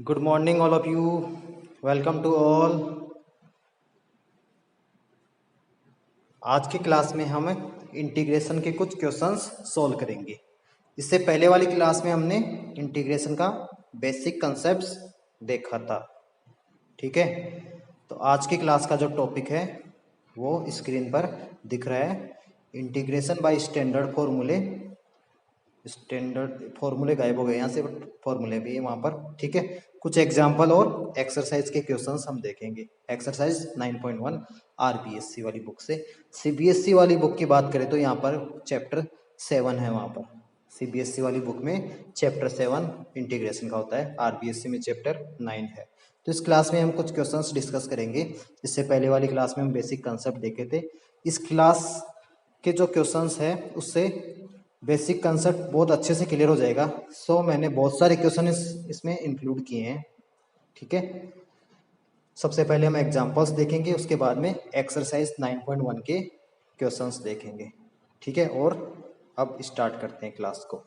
Good morning, all of you. Welcome to all. आज की class में हम इंटीग्रेशन के कुछ क्वेश्चंस सॉल्व करेंगे। इससे पहले वाली क्लास में हमने इंटीग्रेशन का बेसिक कंसेप्ट्स देखा था। ठीक है, तो आज की क्लास का जो टॉपिक है वो स्क्रीन पर दिख रहा है, इंटीग्रेशन बाय स्टैंडर्ड फॉर्मूले। स्टैंडर्ड फॉर्मूले गायब हो गए यहाँ से, बट फॉर्मूले भी है वहाँ पर। ठीक है, कुछ एग्जाम्पल और एक्सरसाइज के क्वेश्चंस हम देखेंगे। एक्सरसाइज 9.1 आरबीएससी वाली बुक से। सीबीएसई वाली बुक की बात करें तो यहाँ पर चैप्टर 7 है। वहाँ पर सीबीएसई वाली बुक में चैप्टर 7 इंटीग्रेशन का होता है, आरबीएससी में चैप्टर 9 है। तो इस क्लास में हम कुछ क्वेश्चंस डिस्कस करेंगे। इससे पहले वाली क्लास में हम बेसिक कंसेप्ट देखे थे। इस क्लास के जो क्वेश्चंस है उससे बेसिक कंसेप्ट बहुत अच्छे से क्लियर हो जाएगा। सो मैंने बहुत सारे क्वेश्चन इसमें इंक्लूड किए हैं। ठीक है, सबसे पहले हम एग्जांपल्स देखेंगे, उसके बाद में एक्सरसाइज 9.1 के क्वेश्चंस देखेंगे। ठीक है, और अब स्टार्ट करते हैं क्लास को।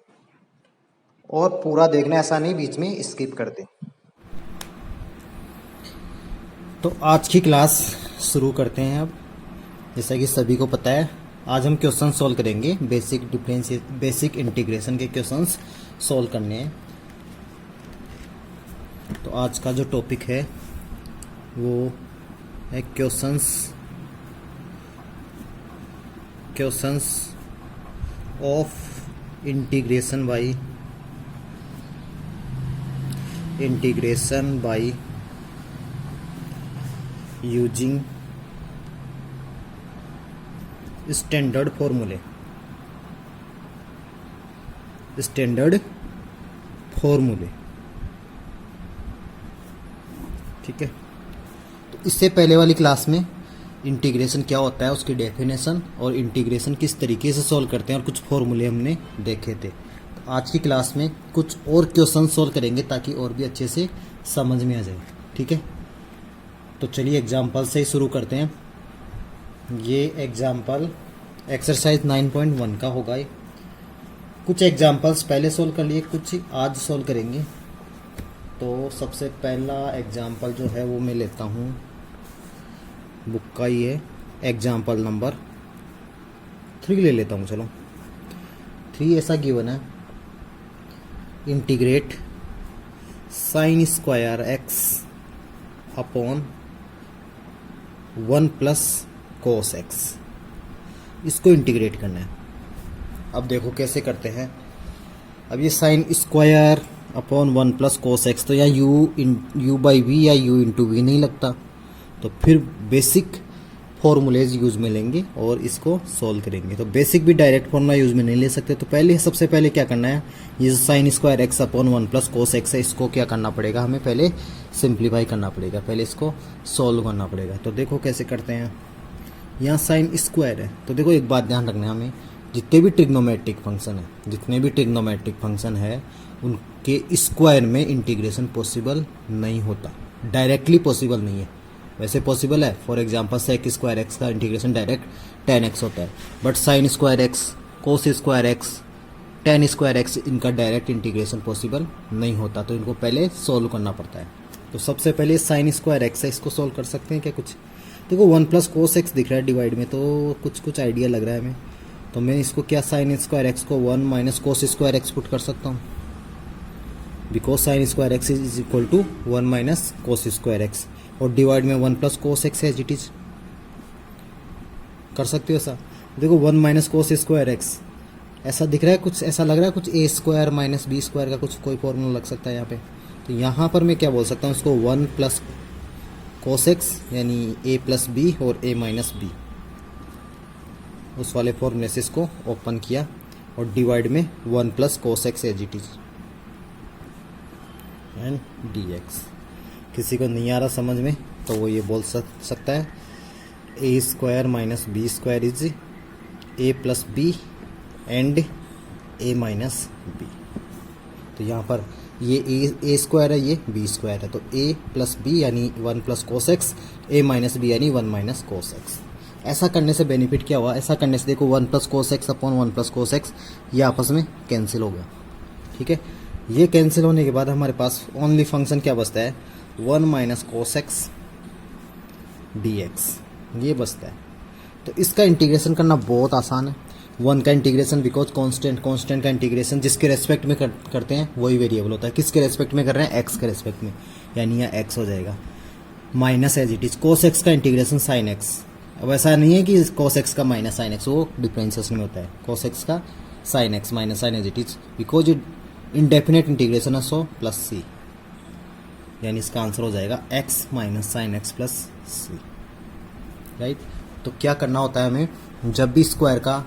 और पूरा देखना, ऐसा नहीं बीच में स्किप कर दें। तो आज की क्लास शुरू करते हैं। अब जैसा कि सभी को पता है, आज हम क्वेश्चन सॉल्व करेंगे। बेसिक इंटीग्रेशन के क्वेश्चंस सॉल्व करने हैं। तो आज का जो टॉपिक है वो है questions of integration by using standard फॉर्मूले। ठीक है, तो इससे पहले वाली क्लास में इंटीग्रेशन क्या होता है, उसकी डेफिनेशन और इंटीग्रेशन किस तरीके से सॉल्व करते हैं और कुछ फॉर्मूले हमने देखे थे। तो आज की क्लास में कुछ और क्वेश्चन सॉल्व करेंगे ताकि और भी अच्छे से समझ में आ जाए। ठीक है, तो चलिए एग्जाम्पल से ही शुरू करते हैं। ये एग्जाम्पल एक्सरसाइज 9.1 का होगा। कुछ एग्जाम्पल्स पहले सॉल्व कर लिए, कुछ आज सॉल्व करेंगे। तो सबसे पहला एग्जाम्पल जो है वो मैं लेता हूँ बुक का ही है, एग्जाम्पल नंबर 3 ले लेता हूँ। चलो 3 ऐसा गिवन है, integrate sign square x upon 1 plus cos x. इसको इंटीग्रेट करना है। अब देखो कैसे करते हैं। अब ये sine square upon 1 plus cos x, तो यहाँ u बाई वी या u इंटू वी नहीं लगता, तो फिर बेसिक फॉर्मूलेज यूज में लेंगे और इसको सॉल्व करेंगे। तो बेसिक भी डायरेक्ट फॉर्मूला यूज में नहीं ले सकते। तो पहले सबसे पहले क्या करना है, ये sign square x upon 1 plus cos x है, इसको क्या करना पड़ेगा, हमें पहले सिंप्लीफाई करना पड़ेगा, पहले इसको सॉल्व करना पड़ेगा। तो देखो कैसे करते हैं। यहाँ साइन स्क्वायर है, तो देखो एक बात ध्यान रखना है हमें, जितने भी ट्रिग्नोमेट्रिक फंक्शन है उनके स्क्वायर में इंटीग्रेशन पॉसिबल नहीं होता, डायरेक्टली पॉसिबल नहीं है। वैसे पॉसिबल है, for example sec square x का इंटीग्रेशन डायरेक्ट tan x होता है, but sine square x, cos square x, tan square x, इनका डायरेक्ट इंटीग्रेशन पॉसिबल नहीं होता। तो इनको पहले सॉल्व करना पड़ता है। तो सबसे पहले साइन स्क्वायर एक्स है, इसको सॉल्व कर सकते हैं क्या? कुछ देखो 1 प्लस कोस एक्स दिख रहा है डिवाइड में, तो कुछ आइडिया लग रहा है हमें। तो मैं इसको क्या साइन स्क्वायर एक्स को 1 minus cos square x put कर सकता हूँ, because sine square x is equal to 1 minus cos square x, और डिवाइड में 1 प्लस कोस एक्स है, एज इट इज। कर सकते हो ऐसा। देखो 1 माइनस कोस स्क्वायर एक्स ऐसा दिख रहा है, कुछ ऐसा लग रहा है, कुछ ए स्क्वायर माइनस बी स्क्वायर का कुछ कोई फॉर्मूला लग सकता है यहाँ पे। तो यहाँ पर मैं क्या बोल सकता हूँ, इसको 1 प्लस कोस एक्स यानी ए प्लस बी और ए माइनस बी, उस वाले फॉर्मूले से इसको ओपन किया, और डिवाइड में 1 plus cos x as it is and d x. किसी को नहीं आ रहा समझ में तो वो ये बोल सकता है A square minus B square is A plus B and A minus B. तो यहाँ पर ये ए स्क्वायर है, ये बी स्क्वायर है, तो ए प्लस बी यानी 1 प्लस कोस एक्स, ए माइनस बी यानी 1 माइनस कोस एक्स। ऐसा करने से बेनिफिट क्या हुआ, ऐसा करने से देखो 1 plus cos x upon 1 plus cos x ये आपस में कैंसिल हो गया। ठीक है, ये कैंसिल होने के बाद हमारे पास ओनली फंक्शन क्या बचता है, 1 minus cos x d x, ये बचता है। तो इसका इंटीग्रेशन करना बहुत आसान है। 1 का इंटीग्रेशन बिकॉज कांस्टेंट का इंटीग्रेशन जिसके रेस्पेक्ट में करते हैं वही वेरिएबल होता है। किसके रेस्पेक्ट में कर रहे हैं, एक्स के रेस्पेक्ट में, यानी यहाँ एक्स हो जाएगा minus as it is cos x का इंटीग्रेशन साइन एक्स। अब ऐसा नहीं है कि कोस एक्स का माइनस साइन एक्स, वो डिफरेंशिएशन में होता है। कोस एक्स का sine X minus sine as it is because it indefinite integration है, सो प्लस सी, यानी इसका आंसर हो जाएगा X minus sine x plus C, right. तो क्या करना होता है हमें, जब भी स्क्वायर का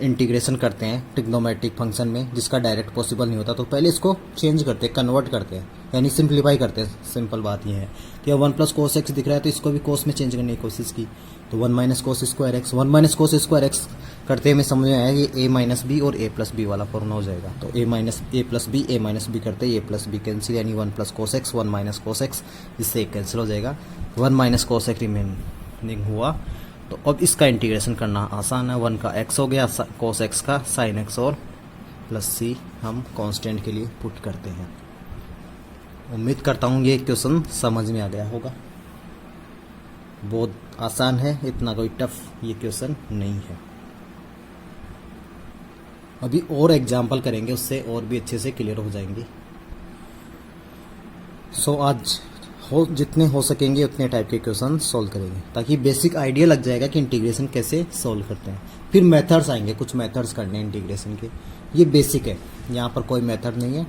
इंटीग्रेशन करते हैं ट्रिग्नोमेट्रिक फंक्शन में जिसका डायरेक्ट पॉसिबल नहीं होता, तो पहले इसको चेंज करते हैं, कन्वर्ट करते हैं, यानी सिंप्लीफाई करते हैं। सिंपल बात यह है कि 1 प्लस कोस एक्स दिख रहा है तो इसको भी कोस में चेंज करने की कोशिश की, तो 1 minus cos square X, 1 minus cos square x करते हमें समझ में आया कि ए माइनस बी और ए प्लस बी वाला फॉर्मूला हो जाएगा। तो ए माइनस ए प्लस बी करते ए प्लस बी कैंसिल, यानी 1 plus cos x 1 minus cos x, इससे एक कैंसिल हो जाएगा, 1 माइनस कोस एक्स रिमेनिंग हुआ। तो अब इसका इंटीग्रेशन करना आसान है, 1 का x हो गया, कोस x का साइन x और प्लस सी हम कांस्टेंट के लिए पुट करते हैं। उम्मीद करता हूँ ये क्वेश्चन समझ में आ गया होगा। बहुत आसान है, इतना कोई टफ ये क्वेश्चन नहीं है। अभी और एग्जाम्पल करेंगे, उससे और भी अच्छे से क्लियर हो जाएंगे। सो आज जितने हो सकेंगे उतने टाइप के क्वेश्चन सॉल्व करेंगे, ताकि बेसिक आइडिया लग जाएगा कि इंटीग्रेशन कैसे सॉल्व करते हैं। फिर मेथड्स आएंगे, कुछ मेथड्स करने हैं इंटीग्रेशन के, ये बेसिक है, यहाँ पर कोई मेथड नहीं है,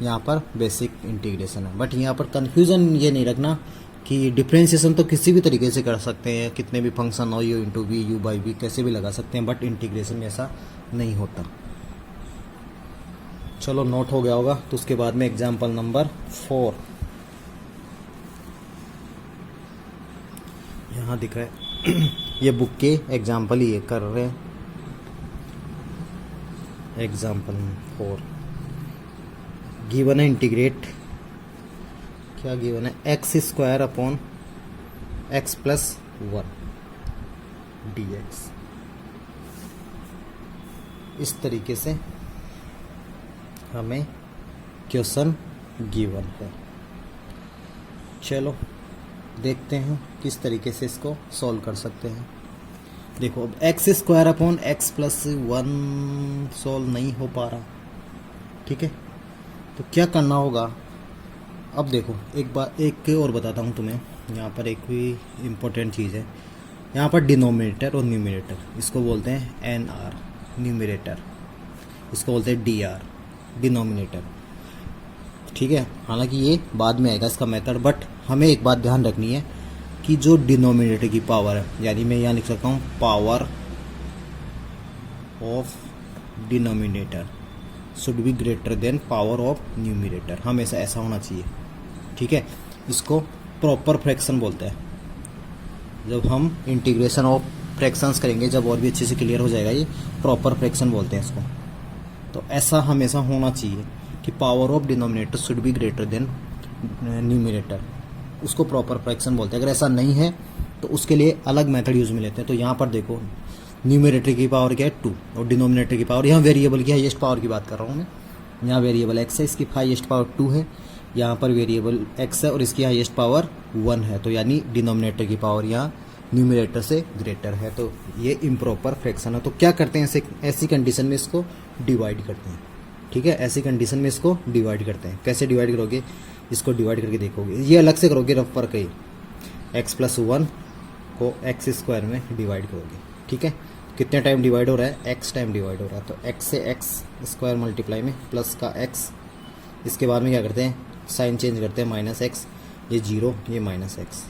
यहाँ पर बेसिक इंटीग्रेशन है। बट यहाँ पर कन्फ्यूज़न ये नहीं रखना कि डिफ्रेंशिएशन तो किसी भी तरीके से कर सकते हैं, कितने भी फंक्शन हो, u into v u by v कैसे भी लगा सकते हैं, बट इंटीग्रेशन में ऐसा नहीं होता। चलो नोट हो गया होगा। तो उसके बाद में एग्जाम्पल नंबर 4 यहाँ दिख रहा है ये बुक के एग्जाम्पल ही कर रहे हैं। एग्जाम्पल 4 गिवन है, इंटीग्रेट क्या गिवन है, X square upon x plus 1 d x. इस तरीके से हमें क्वेश्चन गिवन है। चलो देखते हैं किस तरीके से इसको सॉल्व कर सकते हैं। देखो अब x square upon x plus 1 solve नहीं हो पा रहा, ठीक है। तो क्या करना होगा, अब देखो एक और बताता हूँ तुम्हें। यहाँ पर एक भी इम्पोर्टेंट चीज़ है, यहाँ पर डिनोमिनेटर और न्यूमरेटर, इसको बोलते हैं एन आर न्यूमरेटर, इसको बोलते हैं डी आर डिनोमिनेटर, ठीक है। हालांकि ये बाद में आएगा इसका मेथड, बट हमें एक बात ध्यान रखनी है कि जो डिनोमिनेटर की पावर है, यानी मैं यहाँ लिख सकता हूँ power of denominator should be greater than power of numerator, हमेशा ऐसा होना चाहिए, ठीक है। इसको प्रॉपर फ्रैक्शन बोलते हैं। जब हम इंटीग्रेशन ऑफ फ्रैक्शंस करेंगे, जब और भी अच्छे से क्लियर हो जाएगा, ये प्रॉपर फ्रैक्शन बोलते हैं इसको। तो ऐसा हमेशा होना चाहिए कि power of denominator should be greater than numerator, उसको प्रॉपर फ्रैक्शन बोलते हैं। अगर ऐसा नहीं है तो उसके लिए अलग मेथड यूज में लेते हैं। तो यहाँ पर देखो न्यूमरेटर की पावर क्या है 2 और डिनोमिनेटर की पावर, यहाँ वेरिएबल की हाईएस्ट पावर की बात कर रहा हूँ मैं। यहाँ वेरिएबल x है, इसकी हाईएस्ट पावर 2 है, यहाँ पर वेरिएबल x है और इसकी हाईएस्ट पावर 1 है। तो यानी डिनोमिनेटर की पावर यहाँ न्यूमरेटर से ग्रेटर है, तो ये इम्प्रॉपर फ्रैक्शन है। तो क्या करते हैं, ऐसी कंडीशन में इसको डिवाइड करते हैं, ठीक है। ऐसी कंडीशन में इसको डिवाइड करते हैं। कैसे डिवाइड करोगे, इसको डिवाइड करके देखोगे, ये अलग से करोगे रफ पर कहीं, एक्स प्लस 1 को एक्स स्क्वायर में डिवाइड करोगे, ठीक है। कितने टाइम डिवाइड हो रहा है, एक्स टाइम डिवाइड हो रहा है। तो एक्स से एक्स स्क्वायर मल्टीप्लाई में प्लस का एक्स, इसके बाद में क्या करते हैं, साइन चेंज करते हैं, माइनस एक्स, ये 0 ये माइनस एक्स,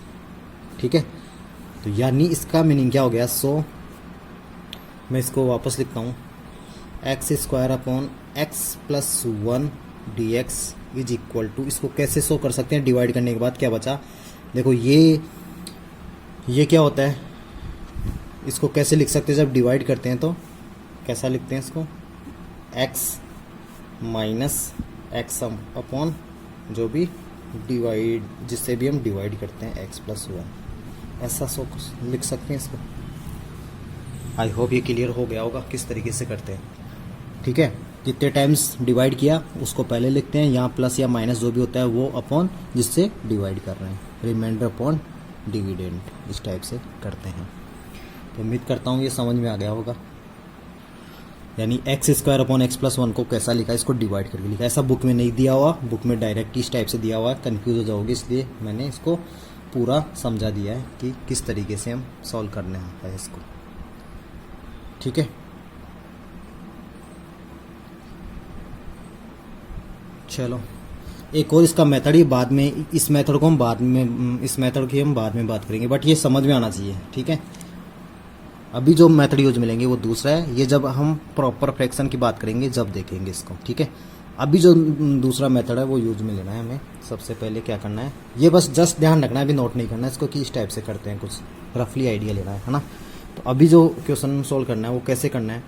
ठीक है। तो यानी इसका मीनिंग क्या हो गया, सो मैं इसको वापस लिखता हूँ, x square upon x plus 1 d x is equal to, इसको कैसे शो कर सकते हैं, डिवाइड करने के बाद क्या बचा, देखो ये क्या होता है, इसको कैसे लिख सकते हैं, जब डिवाइड करते हैं तो कैसा लिखते हैं इसको, एक्स माइनस एक्स अपॉन जो भी डिवाइड, जिससे भी हम डिवाइड करते हैं एक्स प्लस 1, ऐसा शो लिख सकते हैं इसको। आई होप ये क्लियर हो गया होगा किस तरीके से करते हैं, ठीक है। कितने टाइम्स डिवाइड किया उसको पहले लिखते हैं, यहाँ प्लस या माइनस जो भी होता है वो अपॉन जिससे डिवाइड कर रहे हैं, रिमाइंडर अपॉन डिविडेंड, इस टाइप से करते हैं। तो उम्मीद करता हूँ ये समझ में आ गया होगा। यानी x square upon x plus one को कैसा लिखा, इसको डिवाइड करके लिखा। ऐसा बुक में नहीं दिया हुआ, बुक में डायरेक्ट इस टाइप से दिया हुआ है, कन्फ्यूज हो जाओगे, इसलिए मैंने इसको पूरा समझा दिया है कि किस तरीके से हम सॉल्व करने है इसको। ठीक है, चलो एक और इसका मेथड ही बाद में, इस मेथड को हम बाद में, इस मेथड की हम बाद में बात करेंगे, बट ये समझ में आना चाहिए। ठीक है, अभी जो मेथड यूज मिलेंगे वो दूसरा है, ये जब हम प्रॉपर फ्रैक्शन की बात करेंगे जब देखेंगे इसको। ठीक है, अभी जो दूसरा मेथड है वो यूज में लेना है हमें। सबसे पहले क्या करना है, ये बस जस्ट ध्यान रखना है, अभी नोट नहीं करना है इसको कि इस टाइप से करते हैं, कुछ रफली आइडिया लेना है ना। तो अभी जो क्वेश्चन सोल्व करना है वो कैसे करना है,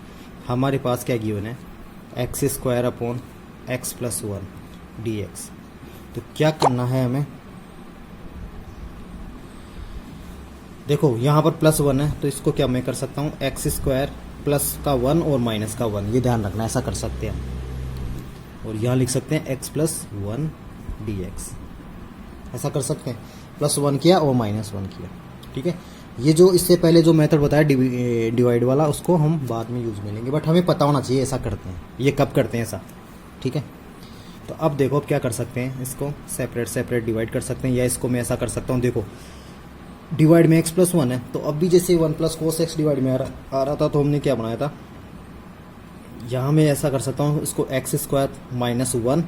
हमारे पास क्या गिवन है, X square upon x plus one D x. तो क्या करना है हमें, देखो यहाँ पर प्लस वन है तो इसको क्या मैं कर सकता हूँ, एक्स स्क्वायर प्लस का वन और माइनस का वन, ये ध्यान रखना, ऐसा कर सकते हैं हम। और यहाँ लिख सकते हैं x plus one D x, ऐसा कर सकते हैं, प्लस वन किया और माइनस वन किया। ठीक है, ये जो इससे पहले जो मेथड बताया डिवाइड वाला, उसको हम बाद में यूज में लेंगे, बट हमें पता होना चाहिए ऐसा करते हैं, ये कब करते हैं ऐसा। ठीक है, तो अब देखो अब क्या कर सकते हैं, इसको सेपरेट सेपरेट डिवाइड कर सकते हैं, या इसको मैं ऐसा कर सकता हूँ, देखो डिवाइड में एक्स प्लस वन है, तो अब भी जैसे one plus cos x divide में आ रहा था, तो हमने क्या बनाया था, यहाँ मैं ऐसा कर सकता हूँ, इसको एक्स स्क्वायर माइनस वन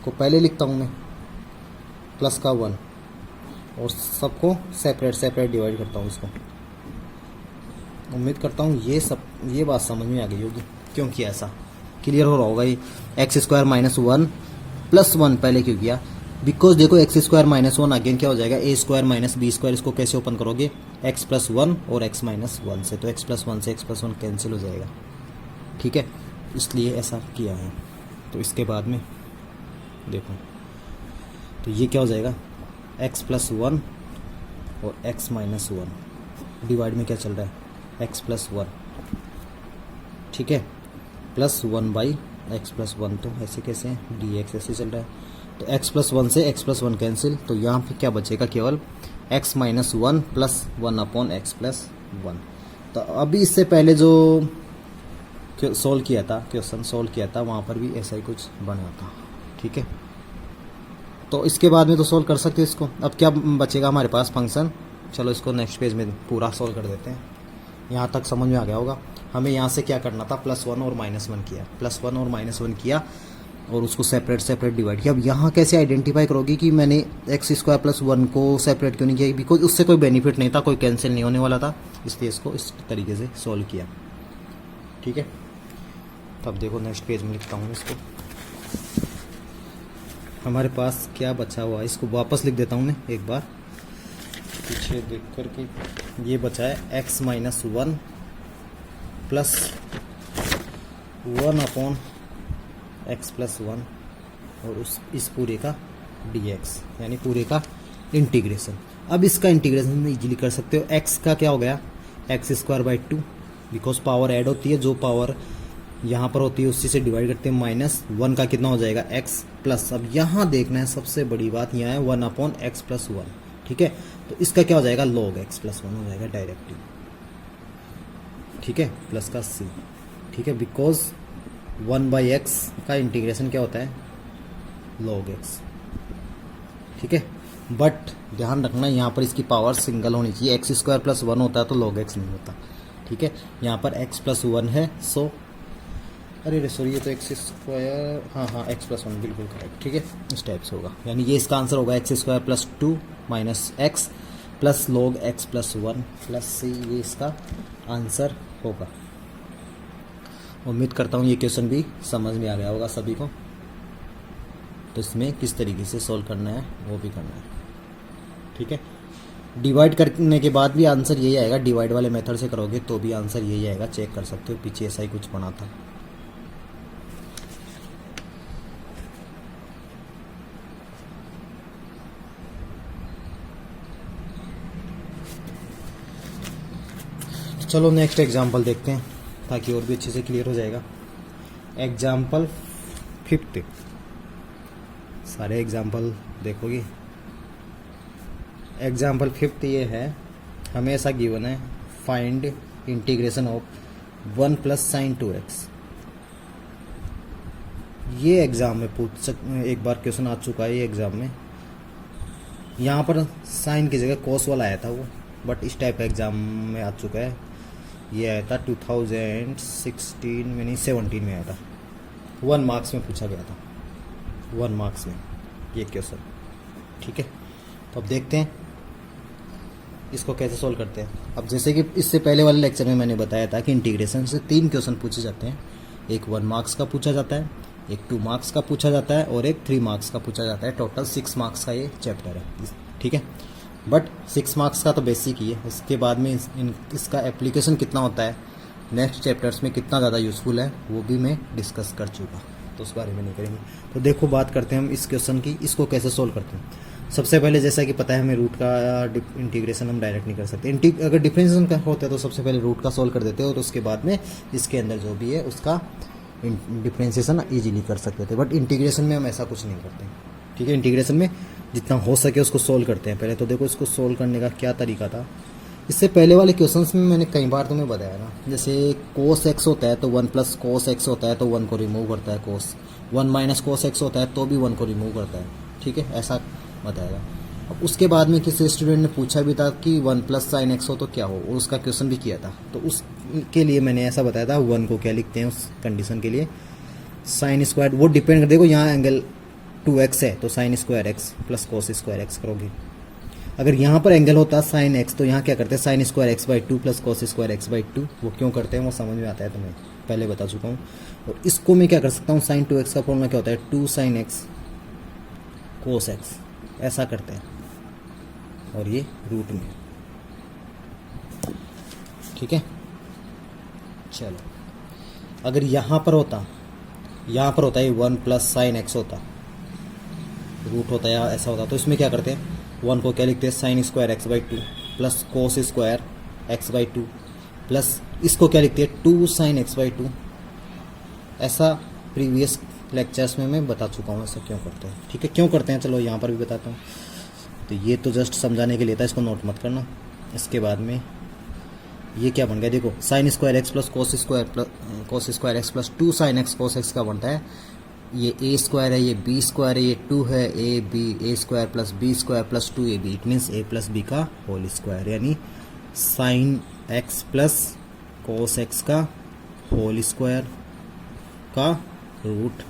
को पहले लिखता हूँ मैं, प्लस का वन, और सबको सेपरेट सेपरेट डिवाइड करता हूँ इसको। उम्मीद करता हूँ ये बात समझ में आ गई होगी, क्योंकि ऐसा क्लियर हो रहा होगा। ये X square minus one plus one पहले क्यों किया, बिकॉज देखो x square minus one again क्या हो जाएगा, ए स्क्वायर माइनस बी स्क्वायर, इसको कैसे ओपन करोगे, एक्स प्लस वन और एक्स माइनस वन से, तो एक्स प्लस वन से एक्स प्लस वन कैंसिल हो जाएगा। ठीक है, इसलिए ऐसा किया है। तो इसके बाद में देखो, तो ये क्या हो जाएगा, एक्स प्लस वन और एक्स माइनस वन, डिवाइड में क्या चल रहा है, एक्स प्लस वन। ठीक है, plus one by x plus one, तो ऐसे कैसे डी एक्स ऐसे चल रहा है, तो एक्स प्लस वन से एक्स प्लस वन कैंसिल, तो यहाँ पे क्या बचेगा, केवल x minus one plus one upon x plus one. तो अभी इससे पहले जो सोल्व किया था, क्वेश्चन सोल्व किया था, वहाँ पर भी ऐसा ही कुछ बना था। ठीक है, तो इसके बाद में तो सोल्व कर सकते हैं इसको। अब क्या बचेगा हमारे पास, फंक्शन। चलो इसको नेक्स्ट पेज में पूरा सोल्व कर देते हैं, यहाँ तक समझ में आ गया होगा। हमें यहाँ से क्या करना था, प्लस वन और माइनस वन किया, प्लस वन और माइनस वन किया, और उसको सेपरेट सेपरेट डिवाइड किया। अब यहाँ कैसे आइडेंटिफाई करोगे कि मैंने एक्स स्क्वायर प्लस वन को सेपरेट क्यों नहीं किया, बिकॉज उससे कोई बेनिफिट नहीं था, कोई कैंसिल नहीं होने वाला था, इसलिए इसको इस तरीके से सॉल्व किया। ठीक है, तब देखो नेक्स्ट पेज में लिखता हूँ इसको, हमारे पास क्या बचा हुआ है, इसको वापस लिख देता हूँ मैं एक बार पीछे देख करके। ये बचा है x minus one plus one upon x plus one, और इस पूरे का डी एक्स, यानी पूरे का इंटीग्रेशन। अब इसका इंटीग्रेशन इजीली कर सकते हो, एक्स का क्या हो गया, x square by two, because power add होती है, जो पावर यहाँ पर होती है उसी से डिवाइड करते हैं, माइनस वन का कितना हो जाएगा, एक्स प्लस। अब यहाँ देखना है सबसे बड़ी बात, यहाँ है one upon x plus one. ठीक है, तो इसका क्या हो जाएगा, लॉग एक्स प्लस वन हो जाएगा डायरेक्टली। ठीक है, प्लस का सी। ठीक है, बिकॉज वन बाई एक्स का इंटीग्रेशन क्या होता है, लॉग एक्स। ठीक है, बट ध्यान रखना यहाँ पर इसकी पावर सिंगल होनी चाहिए, एक्स स्क्वायर प्लस वन होता है तो लॉग एक्स नहीं होता। ठीक है, यहाँ पर एक्स प्लस वन है, सो अरे सॉरी ये तो एक्स स्क्वायर, हाँ एक्स प्लस वन बिल्कुल करेक्ट। ठीक है, इस टाइप से होगा, यानी ये इसका आंसर होगा X square plus two minus X plus log X plus one plus C, ये इसका आंसर होगा। उम्मीद करता हूँ ये क्वेश्चन भी समझ में आ गया होगा सभी को। तो इसमें किस तरीके से सॉल्व करना है वो भी करना है। ठीक है, डिवाइड करने के बाद भी आंसर यही आएगा, डिवाइड वाले मेथड से करोगे तो भी आंसर यही आएगा, चेक कर सकते हो, पीछे ऐसा ही कुछ बना था। चलो नेक्स्ट एग्जाम्पल देखते हैं, ताकि और भी अच्छे से क्लियर हो जाएगा। एग्जाम्पल 5, सारे एग्जाम्पल देखोगे। एग्जाम्पल 5 ये है, हमें ऐसा गिवन है, find integration of 1 plus sine 2x। ये एग्ज़ाम में एक बार क्वेश्चन आ चुका है ये एग्ज़ाम में। यहाँ पर साइन की जगह कोस वाला आया था वो, बट इस टाइप का एग्ज़ाम में आ चुका है। ये आया था 2016 में, नहीं 17 में आया था। 1 मार्क्स में पूछा गया था, 1 मार्क्स में ये क्वेश्चन। ठीक है, तो अब देखते हैं इसको कैसे सॉल्व करते हैं। अब जैसे कि इससे पहले वाले लेक्चर में मैंने बताया था कि इंटीग्रेशन से 3 क्वेश्चन पूछे जाते हैं। एक 1 मार्क्स का पूछा जाता है, एक 2 मार्क्स का पूछा जाता है और एक 3 मार्क्स का पूछा जाता है। टोटल 6 मार्क्स का ये चैप्टर है। ठीक है, बट 6 मार्क्स का तो बेसिक ही है। इसके बाद में इसका एप्लीकेशन कितना होता है, नेक्स्ट चैप्टर्स में कितना ज़्यादा यूज़फुल है, वो भी मैं डिस्कस कर चुका, तो उस बारे में नहीं करेंगे। तो देखो बात करते हैं हम इस क्वेश्चन की, इसको कैसे सोल्व करते हैं। सबसे पहले जैसा कि पता है हमें रूट का इंटीग्रेशन हम डायरेक्ट नहीं कर सकते। अगर डिफरेंशिएशन का होता है तो सबसे पहले रूट का सोल्व कर देते हैं और उसके बाद में इसके अंदर जो भी है उसका डिफरेंशिएशन इजीली कर सकते थे। बट इंटीग्रेशन में हम ऐसा कुछ नहीं करते। ठीक है, इंटीग्रेशन में जितना हो सके उसको सोल्व करते हैं। पहले तो देखो इसको सोल्व करने का क्या तरीका था। इससे पहले वाले क्वेश्चंस में मैंने कई बार तुम्हें बताया ना, जैसे कोस एक्स होता है तो 1 प्लस कोस एक्स होता है तो 1 को रिमूव करता है कोस, 1 माइनस कोस एक्स होता है तो भी 1 को रिमूव करता है। ठीक है, ऐसा बताएगा। अब उसके बाद में किसी स्टूडेंट ने पूछा भी था कि 1 प्लस साइन एक्स हो तो क्या हो, और उसका क्वेश्चन भी किया था। तो उसके लिए मैंने ऐसा बताया था 1 को क्या लिखते हैं उस कंडीशन के लिए, साइन स्क्वायर, वो डिपेंड कर, देखो यहाँ एंगल 2x है तो साइन स्क्वायर एक्स प्लस कोस स्क्वायर एक्स करोगे। अगर यहाँ पर एंगल होता साइन एक्स तो यहाँ क्या करते हैं, sign square x by 2 plus cos square x by 2। वो क्यों करते हैं वो समझ में आता है, तो मैं पहले बता चुका हूँ। और इसको मैं क्या कर सकता हूँ, साइन 2x का फॉर्मूला क्या होता है, 2 साइन एक्स कोस एक्स, ऐसा करते हैं और ये रूट में। ठीक है, चलो अगर यहाँ पर होता है 1 प्लस साइन एक्स होता, रूट होता है ऐसा होता, तो इसमें क्या करते हैं, 1 को क्या लिखते हैं, sign square x by 2 plus cos square x by 2 plus इसको क्या लिखते हैं 2 साइन एक्स बाई 2। ऐसा प्रीवियस लेक्चर्स में मैं बता चुका हूँ ऐसा क्यों करते हैं। ठीक है, क्यों करते हैं चलो यहाँ पर भी बताता हूँ। तो ये तो जस्ट समझाने के लिए था, इसको नोट मत करना। इसके बाद में ये क्या बन गया, देखो साइन स्क्वायर एक्स प्लस कोस square x plus 2 sine x cos x का बनता है, ये ए स्क्वायर है, ये बी स्क्वायर है, ये 2 है, a b, a square plus b square plus 2ab, it means a plus b का होल स्क्वायर, यानी sine x plus cos x का होल स्क्वायर का रूट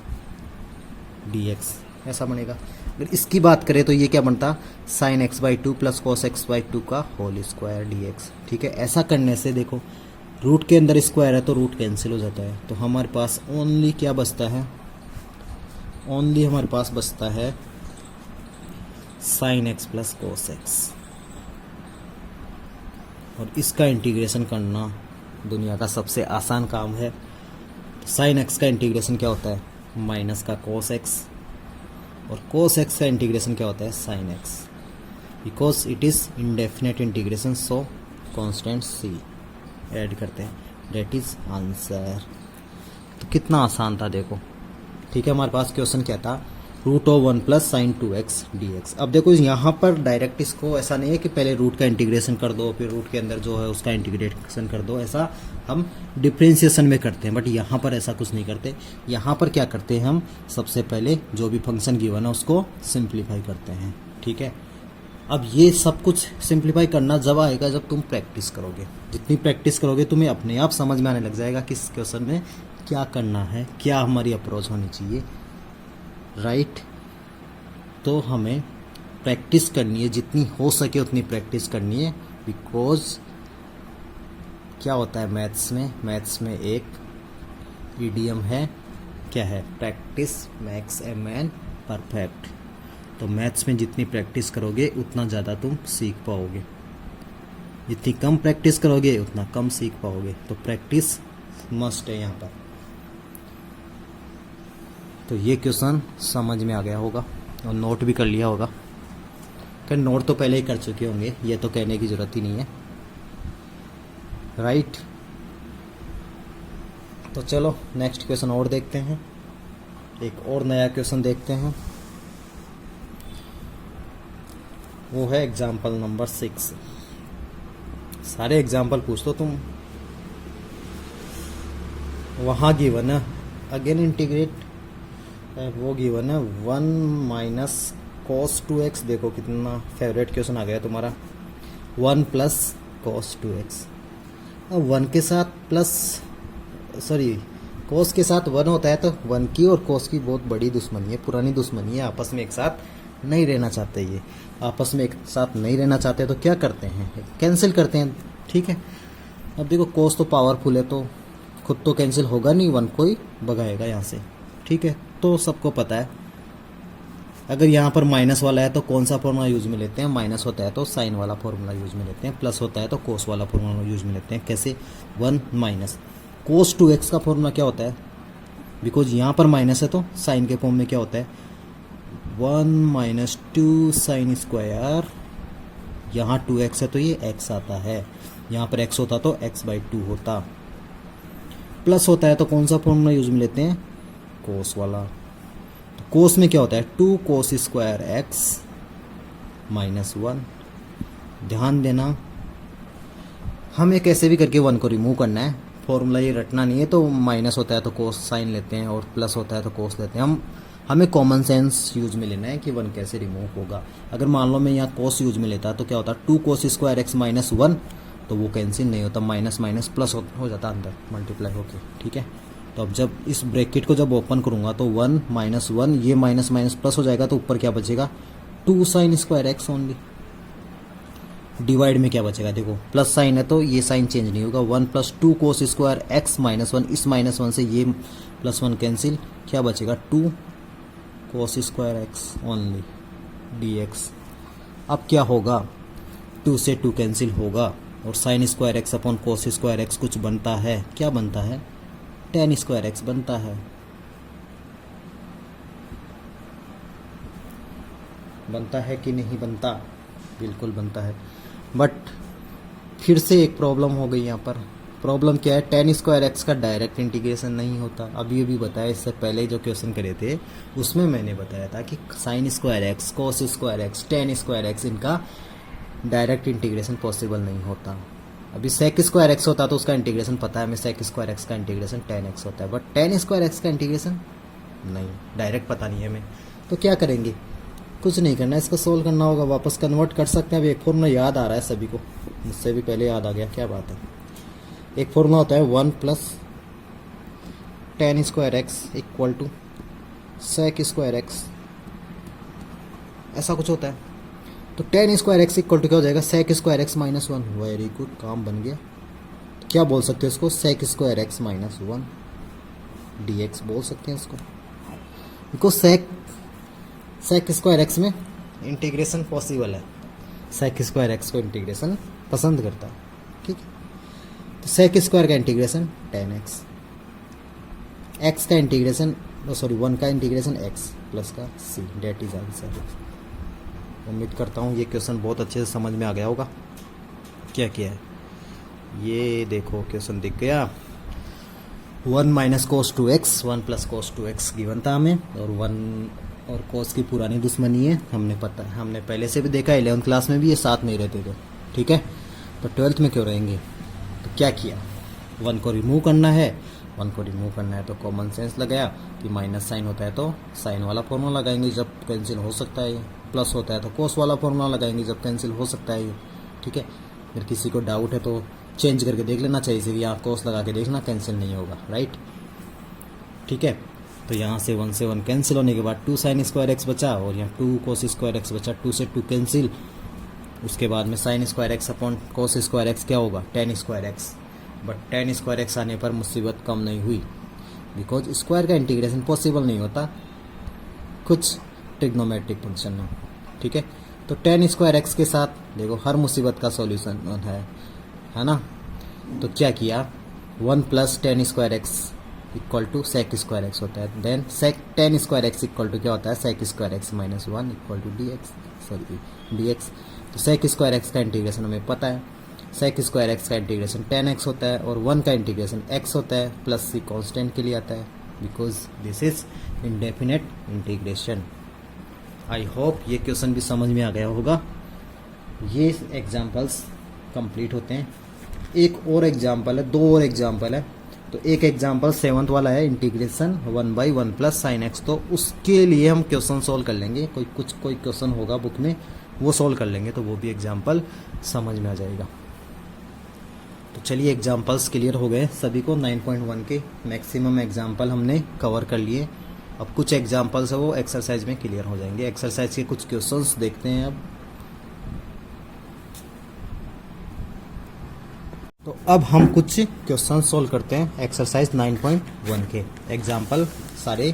dx, ऐसा बनेगा। अगर इसकी बात करें तो ये क्या बनता, sine x by 2 plus cos x by 2 का होल स्क्वायर dx। ठीक है, ऐसा करने से देखो रूट के अंदर स्क्वायर है तो रूट कैंसिल हो जाता है, तो हमारे पास ओनली क्या बचता है, ओनली हमारे पास बचता है sine x plus cos x. और इसका इंटीग्रेशन करना दुनिया का सबसे आसान काम है। साइन एक्स का इंटीग्रेशन क्या होता है, माइनस का कोस एक्स, और कोस एक्स का इंटीग्रेशन क्या होता है, sine x. Because it is indefinite integration, so constant c add करते हैं, डेट इज़ आंसर। तो कितना आसान था देखो। ठीक है, हमारे पास क्वेश्चन क्या था, root of 1 plus sine 2x dx। अब देखो यहाँ पर डायरेक्ट इसको ऐसा नहीं है कि पहले रूट का इंटीग्रेशन कर दो फिर रूट के अंदर जो है उसका इंटीग्रेशन कर दो, ऐसा हम डिफ्रेंशिएशन में करते हैं। बट यहाँ पर ऐसा कुछ नहीं करते। यहाँ पर क्या करते हैं, हम सबसे पहले जो भी फंक्शन गिवन है उसको सिंप्लीफाई करते हैं। ठीक है, अब ये सब कुछ सिंप्लीफाई करना जब आएगा जब तुम प्रैक्टिस करोगे। जितनी प्रैक्टिस करोगे तुम्हें अपने आप समझ में आने लग जाएगा कि इस क्वेश्चन में क्या करना है, क्या हमारी अप्रोच होनी चाहिए। राइट, तो हमें प्रैक्टिस करनी है, जितनी हो सके उतनी प्रैक्टिस करनी है। बिकॉज क्या होता है मैथ्स में एक इडियम है, क्या है, practice max a man perfect. तो मैथ्स में जितनी प्रैक्टिस करोगे उतना ज़्यादा तुम सीख पाओगे, जितनी कम प्रैक्टिस करोगे उतना कम सीख पाओगे। तो प्रैक्टिस मस्ट है यहाँ पर। तो ये क्वेश्चन समझ में आ गया होगा और नोट भी कर लिया होगा। कि नोट तो पहले ही कर चुके होंगे, ये तो कहने की ज़रूरत ही नहीं है। राइट, तो चलो नेक्स्ट क्वेश्चन और देखते हैं, एक और नया क्वेश्चन देखते हैं। वो है एग्जाम्पल नंबर 6। सारे एग्जाम्पल पूछ लो तुम। वहाँ गिवन है, अगेन इंटीग्रेट, वो गिवन है 1 माइनस cos 2x। देखो कितना फेवरेट क्वेश्चन आ गया तुम्हारा, 1 प्लस cos 2x। अब 1 के साथ प्लस सॉरी cos के साथ 1 होता है तो 1 की और cos की बहुत बड़ी दुश्मनी है, पुरानी दुश्मनी है, आपस में एक साथ नहीं रहना चाहते। ये आपस में एक साथ नहीं रहना चाहते तो क्या करते हैं, कैंसिल करते हैं। ठीक है, अब देखो cos तो पावरफुल है तो खुद तो कैंसिल होगा नहीं, 1 को ही भगाएगा यहाँ से। ठीक है, तो सबको पता है अगर यहाँ पर माइनस वाला है तो कौन सा फॉर्मूला यूज में लेते हैं, माइनस होता है तो साइन वाला फॉर्मूला यूज में लेते हैं, प्लस होता है तो कोस वाला फॉर्मूला यूज में लेते हैं। कैसे, 1 माइनस कोस 2x का फॉर्मूला क्या होता है, बिकॉज यहाँ पर माइनस है तो साइन के फॉर्म में क्या होता है, 1 माइनस 2 साइन स्क्वायर। यहाँ 2x है तो ये x आता है, यहाँ पर x होता तो x/2 होता। प्लस होता है तो कौन सा फॉर्मूला यूज में लेते हैं, कोस वाला। तो कोस में क्या होता है, 2 कोस स्क्वायर x माइनस 1। ध्यान देना, हमें कैसे भी करके 1 को रिमूव करना है, फॉर्मूला ये रटना नहीं है। तो माइनस होता है तो कोस साइन लेते हैं और प्लस होता है तो कोस लेते हैं। हमें कॉमन सेंस यूज में लेना है कि 1 कैसे रिमूव होगा। अगर मान लो मैं यहाँ कोस यूज में लेता तो क्या होता, 2 कोस स्क्वायर x माइनस 1, तो वो कैंसिल नहीं होता, माइनस माइनस प्लस हो जाता अंदर, मल्टीप्लाई होके। ठीक है, तो अब जब इस ब्रैकेट को जब ओपन करूँगा तो 1 माइनस 1, ये माइनस माइनस प्लस हो जाएगा, तो ऊपर क्या बचेगा, 2 sine square x only. Divide में क्या बचेगा, देखो प्लस साइन है तो ये साइन चेंज नहीं होगा, 1 plus 2 cos square x minus 1, इस माइनस 1 से ये प्लस 1 कैंसिल, क्या बचेगा, 2 cos square x only dx। अब क्या होगा, 2 से 2 कैंसिल होगा और sine square x upon cos square x कुछ बनता है, क्या बनता है, tan स्क्वायर x बनता है। बनता है कि नहीं बनता, बिल्कुल बनता है। बट फिर से एक प्रॉब्लम हो गई यहाँ पर। प्रॉब्लम क्या है, tan स्क्वायर x का डायरेक्ट इंटीग्रेशन नहीं होता। अभी बताया, इससे पहले जो क्वेश्चन करे थे उसमें मैंने बताया था कि sine square x, cos square x, tan square x, इनका डायरेक्ट इंटीग्रेशन पॉसिबल नहीं होता। अभी सेक स्क्वायर x होता तो उसका इंटीग्रेशन पता है हमें, सेक स्क्वायर x का इंटीग्रेशन tan x होता है, बट tan स्क्वायर x का इंटीग्रेशन नहीं, डायरेक्ट पता नहीं है हमें। तो क्या करेंगे, कुछ नहीं करना, इसको सोल्व करना होगा, वापस कन्वर्ट कर सकते हैं। अभी एक फॉर्मूला याद आ रहा है सभी को, मुझसे भी पहले याद आ गया, क्या बात है। एक फॉर्मूला होता है 1 plus tan square x equal to sec square x, ऐसा कुछ होता है। तो tan square x equal to क्या हो जाएगा, sec square x minus 1। Very good, काम बन गया। तो क्या बोल सकते हैं इसको, sec square x minus 1 dx बोल सकते हैं इसको, बिकॉज सेक स्क्वायर x में इंटीग्रेशन पॉसिबल है, सेक स्क्वायर x को इंटीग्रेशन पसंद करता है। ठीक है, तो सेक स्क्वायर का इंटीग्रेशन tan x, x का इंटीग्रेशन 1 का इंटीग्रेशन x प्लस का c, डेट इज आंसर। उम्मीद करता हूँ ये क्वेश्चन बहुत अच्छे से समझ में आ गया होगा। क्या किया है, ये देखो क्वेश्चन दिख गया, 1 माइनस कोस 2x, 1 प्लस कोस 2x गिवन था हमें, और 1 और कोस की पुरानी दुश्मनी है, हमने पता है, हमने पहले से भी देखा, 11th क्लास में भी ये साथ नहीं रहते थे। ठीक है, तो 12th में क्यों रहेंगे। तो क्या किया, 1 को रिमूव करना है, 1 को रिमूव करना है तो कॉमन सेंस लगाया कि माइनस साइन होता है तो साइन वाला फॉर्मूला लगाएंगे जब कैंसिल हो सकता है, प्लस होता है तो कोस वाला फॉर्मूला लगाएंगे जब कैंसिल हो सकता है। ठीक है, फिर किसी को डाउट है तो चेंज करके देख लेना चाहिए, कि यहाँ कोस लगा के देखना, कैंसिल नहीं होगा, राइट। ठीक है, तो यहाँ से 1 से 1 कैंसिल होने के बाद 2 साइन स्क्वायर x बचा, और यहाँ 2 कोस स्क्वायर x बचा, 2 से 2 कैंसिल। उसके बाद में sine square x upon cos square x क्या होगा, tan square x। But tan square x आने पर मुसीबत कम नहीं हुई, बिकॉज स्क्वायर का इंटीग्रेशन पॉसिबल नहीं होता कुछ ट्रिग्नोमेट्रिक फंक्शन में। ठीक है, तो tan स्क्वायर x के साथ देखो हर मुसीबत का सॉल्यूशन है ना। तो क्या किया, 1 plus tan square x equal to sec square x होता है, then sec tan square x equal to क्या होता है, sec square x minus 1 equal to dx। तो सेक स्क्वायर x का इंटीग्रेशन हमें पता है, सेक स्क्वायर एक्स का इंटीग्रेशन 10x होता है और 1 का इंटीग्रेशन x होता है प्लस c कांस्टेंट के लिए आता है because this is indefinite integration. I hope ये क्वेश्चन भी समझ में आ गया होगा। ये एग्जाम्पल्स कंप्लीट होते हैं। एक और एग्जाम्पल है, 2 और एग्जाम्पल है। तो एक एग्जाम्पल 7th वाला है इंटीग्रेशन 1/1 प्लस साइन एक्स, तो उसके लिए हम क्वेश्चन सॉल्व कर लेंगे। कोई क्वेश्चन होगा बुक में वो सॉल्व कर लेंगे, तो वो भी एग्जाम्पल समझ में आ जाएगा। तो चलिए एग्जाम्पल्स क्लियर हो गए सभी को। 9.1 के मैक्सिमम एग्जाम्पल हमने कवर कर लिए। अब कुछ एग्जाम्पल्स है वो एक्सरसाइज में क्लियर हो जाएंगे। एक्सरसाइज के कुछ क्वेश्चंस देखते हैं अब। तो अब हम कुछ क्वेश्चन सॉल्व करते हैं एक्सरसाइज 9.1 के। एग्जाम्पल सारे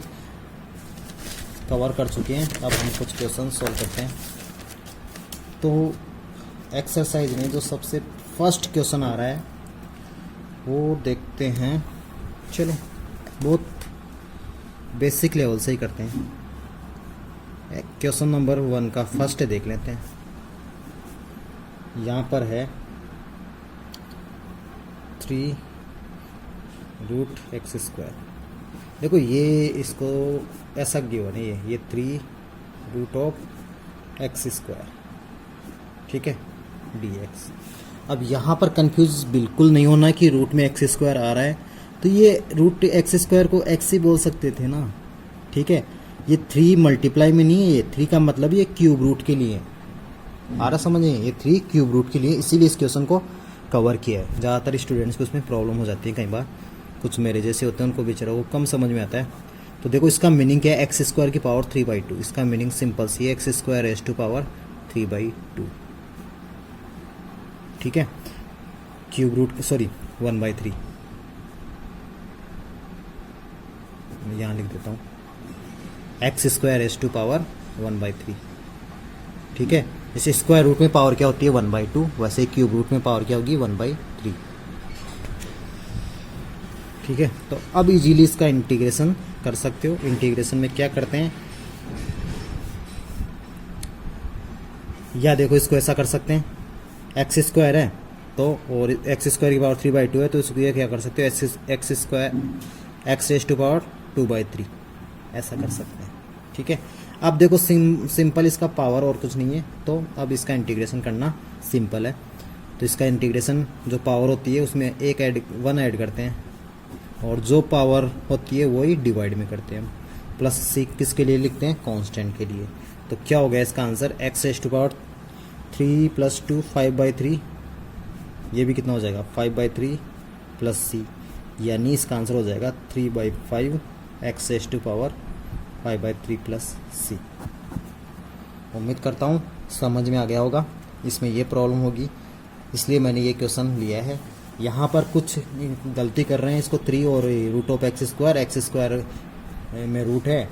कवर कर चुके हैं, अब हम कुछ क्वेश्चन सॉल्व करते हैं। तो एक्सरसाइज में जो सबसे फर्स्ट क्वेश्चन आ रहा है वो देखते हैं। चलो बहुत बेसिक लेवल से ही करते हैं। क्वेश्चन नंबर 1 का फर्स्ट देख लेते हैं। यहाँ पर है 3√x²। देखो ये इसको ऐसा गिवन है, ये 3√x², ठीक है, dx। अब यहाँ पर कंफ्यूज बिल्कुल नहीं होना कि रूट में x² आ रहा है, तो ये √x² को x ही बोल सकते थे ना, ठीक है। ये 3 मल्टीप्लाई में नहीं है, ये 3 का मतलब ये क्यूब रूट के लिए आ रहा, समझे, ये 3 क्यूब रूट के लिए, इसीलिए इस क्वेश्चन को कवर किया है। ज़्यादातर स्टूडेंट्स को उसमें प्रॉब्लम हो जाती है, कई बार कुछ मेरे जैसे होते हैं उनको बेचारा वो कम समझ में आता है। तो देखो इसका मीनिंग क्या है, x² की पावर 3/2। इसका मीनिंग सिंपल सी है, x² रेज़ टू पावर 3/2, ठीक है। क्यूब रूट 1/3 यहाँ लिख देता हूँ, x² रेज़ टू पावर 1/3, ठीक है। जैसे स्क्वायर रूट में पावर क्या होती है 1/2, वैसे क्यूब रूट में पावर क्या होगी 1/3, ठीक है। तो अब इजीली इसका इंटीग्रेशन कर सकते हो। इंटीग्रेशन में क्या करते हैं, या देखो इसको ऐसा कर सकते हैं, x² है तो, और x² की पावर 3/2 है, तो इसको ये क्या कर सकते हो, x रेज़ टू पावर 2/3 ऐसा कर सकते हैं, ठीक है। अब देखो सिंपल इसका पावर और कुछ नहीं है, तो अब इसका इंटीग्रेशन करना सिंपल है। तो इसका इंटीग्रेशन जो पावर होती है उसमें 1 ऐड करते हैं, और जो पावर होती है वही डिवाइड में करते हैं हम। प्लस c किसके लिए लिखते हैं, कांस्टेंट के लिए। तो क्या हो गया इसका answer, x raise to power 3 + 2 5/3, ये भी कितना हो जाएगा 5/3 प्लस c, यानी इसका आंसर हो जाएगा 3/5 x raise to power 5/3 plus c। उम्मीद करता हूँ समझ में आ गया होगा। इसमें ये प्रॉब्लम होगी इसलिए मैंने ये क्वेश्चन लिया है। यहाँ पर कुछ गलती कर रहे हैं, इसको 3 और x² में रूट है,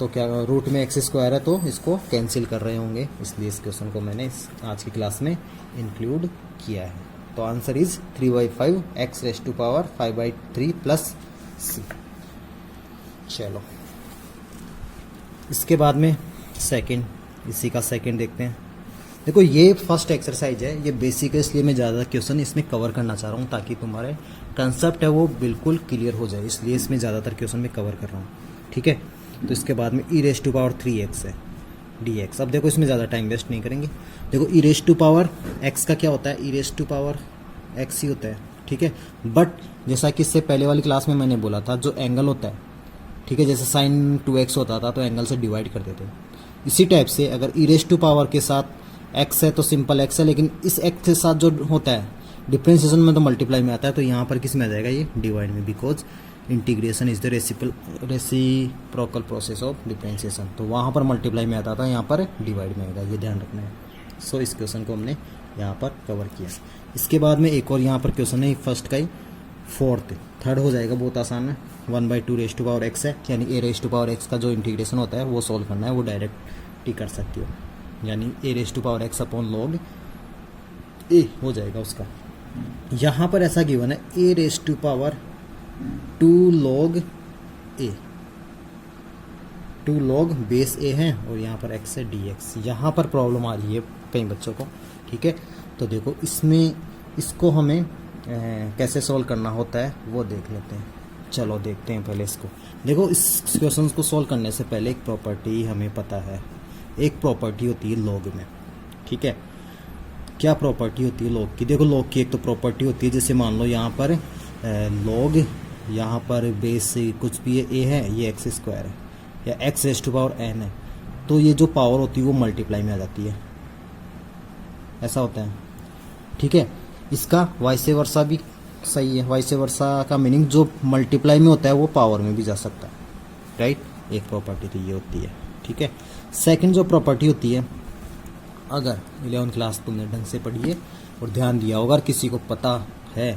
तो क्या रूट में x² है तो इसको कैंसिल कर रहे होंगे, इसलिए इस क्वेश्चन को मैंने आज की क्लास में इंक्लूड किया है। तो answer is 3/5 x raise to power 5/3 plus c। चलो इसके बाद में सेकंड, इसी का सेकंड देखते हैं। देखो ये फर्स्ट एक्सरसाइज है, ये बेसिक है, इसलिए मैं ज़्यादा क्वेश्चन इसमें कवर करना चाह रहा हूँ ताकि तुम्हारे कंसेप्ट है वो बिल्कुल क्लियर हो जाए, इसलिए इसमें ज़्यादातर क्वेश्चन में कवर कर रहा हूँ, ठीक है। तो इसके बाद में e raise to power 3x है dx। अब देखो इसमें ज़्यादा टाइम वेस्ट नहीं करेंगे। देखो e raise to power x का क्या होता है, e raise to power x ही होता है, ठीक है। बट जैसा कि इससे पहले वाली क्लास में मैंने बोला था, जो एंगल होता है, ठीक है, जैसे sin 2x होता था तो एंगल से डिवाइड कर देते, इसी टाइप से अगर e रेज़ टू पावर के साथ x है तो सिंपल x है, लेकिन इस x के साथ जो होता है डिफ्रेंशिएशन में तो मल्टीप्लाई में आता है, तो यहाँ पर किस में आ जाएगा, ये डिवाइड में, because integration is the reciprocal process of differentiation. तो वहाँ पर मल्टीप्लाई में आता था, यहाँ पर डिवाइड में आएगा, ये ध्यान रखना है। सो इस क्वेश्चन को हमने यहाँ पर कवर किया। इसके बाद में एक और यहाँ पर क्वेश्चन है फर्स्ट का ही, थर्ड हो जाएगा, बहुत आसान है। 1/2 रेज़ टू पावर x है, यानी a raise to power x का जो इंटीग्रेशन होता है वो सॉल्व करना है, वो डायरेक्ट ही कर सकती हो, यानी a raise to power x अपॉन log a हो जाएगा उसका। यहाँ पर ऐसा गिवन है a raise to power 2 log a, 2 log base a है, और यहाँ पर x है dx। यहाँ पर प्रॉब्लम आ रही है कई बच्चों को, ठीक है। तो देखो इसमें इसको हमें कैसे सॉल्व करना होता है वो देख लेते हैं। चलो देखते हैं पहले इसको। देखो इस क्वेश्चन को सॉल्व करने से पहले एक प्रॉपर्टी हमें पता है, एक प्रॉपर्टी होती है लॉग में, ठीक है। क्या प्रॉपर्टी होती है लॉग की? देखो लॉग की एक तो प्रॉपर्टी होती है, जैसे मान लो यहाँ पर लॉग, यहाँ पर बेस कुछ भी है, ए है, ये एक्स स्क्वायर है या x raise to power n है, तो ये जो पावर होती है वो मल्टीप्लाई में आ जाती है, ऐसा होता है, ठीक है। इसका वाइस वर्सा भी सही है। वाइस वर्सा का मीनिंग जो मल्टीप्लाई में होता है वो पावर में भी जा सकता है, राइट। एक प्रॉपर्टी तो ये होती है, ठीक है। सेकंड जो प्रॉपर्टी होती है, अगर 11वीं क्लास तुमने ढंग से पढ़ी है और ध्यान दिया होगा, अगर किसी को पता है,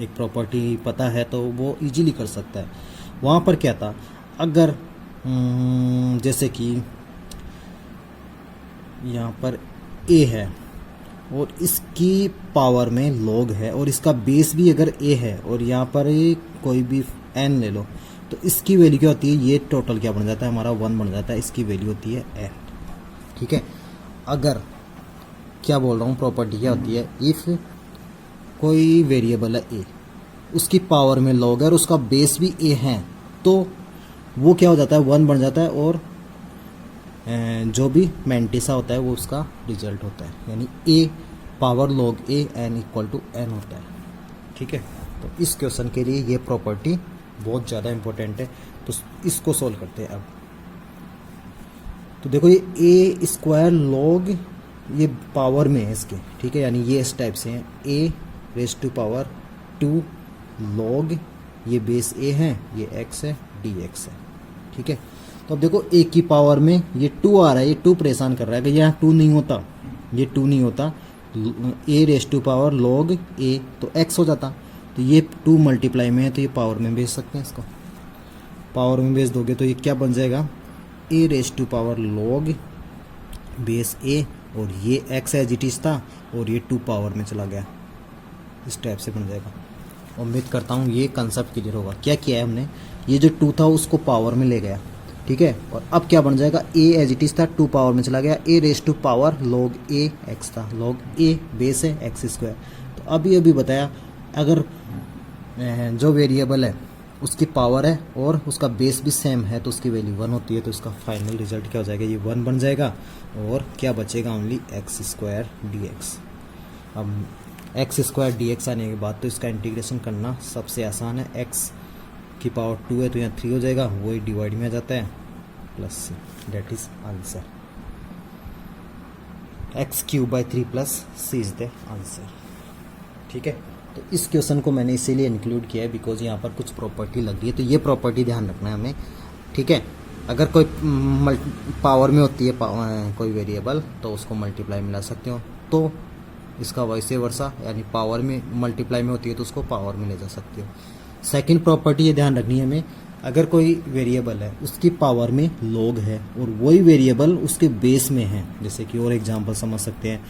एक प्रॉपर्टी पता है, तो वो इजीली कर सकता है। वहाँ पर क्या था, अगर जैसे कि यहाँ पर ए है और इसकी पावर में लॉग है और इसका बेस भी अगर ए है और यहाँ पर कोई भी एन ले लो, तो इसकी वैल्यू क्या होती है, ये टोटल क्या बन जाता है हमारा 1 बन जाता है, इसकी वैल्यू होती है एन, ठीक है। अगर क्या बोल रहा हूँ, प्रॉपर्टी क्या होती है, इफ़ कोई वेरिएबल है ए, उसकी पावर में लॉग है और उसका बेस भी ए है, तो वो क्या हो जाता है 1 बन जाता है और जो भी मैंटिसा होता है वो उसका रिजल्ट होता है, यानी A power log A N equal to N होता है, ठीक है। तो इस क्वेश्चन के लिए ये प्रॉपर्टी बहुत ज़्यादा इंपॉर्टेंट है, तो इसको सोल्व करते हैं अब। तो देखो ये ए स्क्वायर लॉग, ये पावर में है इसके, ठीक है, यानी ये इस टाइप से है, ए रेज टू पावर 2 लॉग, ये बेस ए है, ये एक्स है, डी एक्स है, ठीक है। तो अब देखो ए की पावर में ये 2 आ रहा है, ये 2 परेशान कर रहा है कि यहाँ 2 नहीं होता, ये 2 नहीं होता, ए रेज टू पावर लॉग ए तो एक्स हो जाता, तो ये 2 मल्टीप्लाई में है, तो ये पावर में भेज सकते हैं, इसको पावर में भेज दोगे तो ये क्या बन जाएगा, A raise to power log base A, और ये एक्स एज इट इज था और ये 2 पावर में चला गया, इस टाइप से बन जाएगा। उम्मीद करता हूँ ये कंसेप्ट क्लियर होगा। क्या किया है हमने, ये जो 2 था उसको पावर में ले गया, ठीक है, और अब क्या बन जाएगा, ए एज इट इज था 2 पावर में चला गया, A raise to power log A X था, लॉग ए बेस है एक्स स्क्वायर। तो अभी बताया, अगर जो वेरिएबल है उसकी पावर है और उसका बेस भी सेम है तो उसकी वैल्यू 1 होती है, तो इसका फाइनल रिजल्ट क्या हो जाएगा, ये 1 बन जाएगा और क्या बचेगा, only x square D x. अब एक्स स्क्वायर डी एक्स आने के बाद तो इसका इंटीग्रेशन करना सबसे आसान है, एक्स की पावर 2 है तो यहाँ 3 हो जाएगा, वही डिवाइड में आ जाता है, plus C, that is answer, x cube by 3 plus C is the answer, ठीक है। तो इस क्वेश्चन को मैंने इसीलिए इंक्लूड किया है बिकॉज यहाँ पर कुछ प्रॉपर्टी लग रही है, तो ये प्रॉपर्टी ध्यान रखना है हमें, ठीक है। अगर कोई पावर में होती है कोई वेरिएबल तो उसको मल्टीप्लाई में ला सकते हो, तो इसका वैसे वर्सा, यानी पावर में मल्टीप्लाई में होती है तो उसको पावर में ले जा सकते हो। सेकंड प्रॉपर्टी ये ध्यान रखनी है हमें, अगर कोई वेरिएबल है उसकी पावर में लॉग है और वही वेरिएबल उसके बेस में है, जैसे कि और एग्जांपल समझ सकते हैं,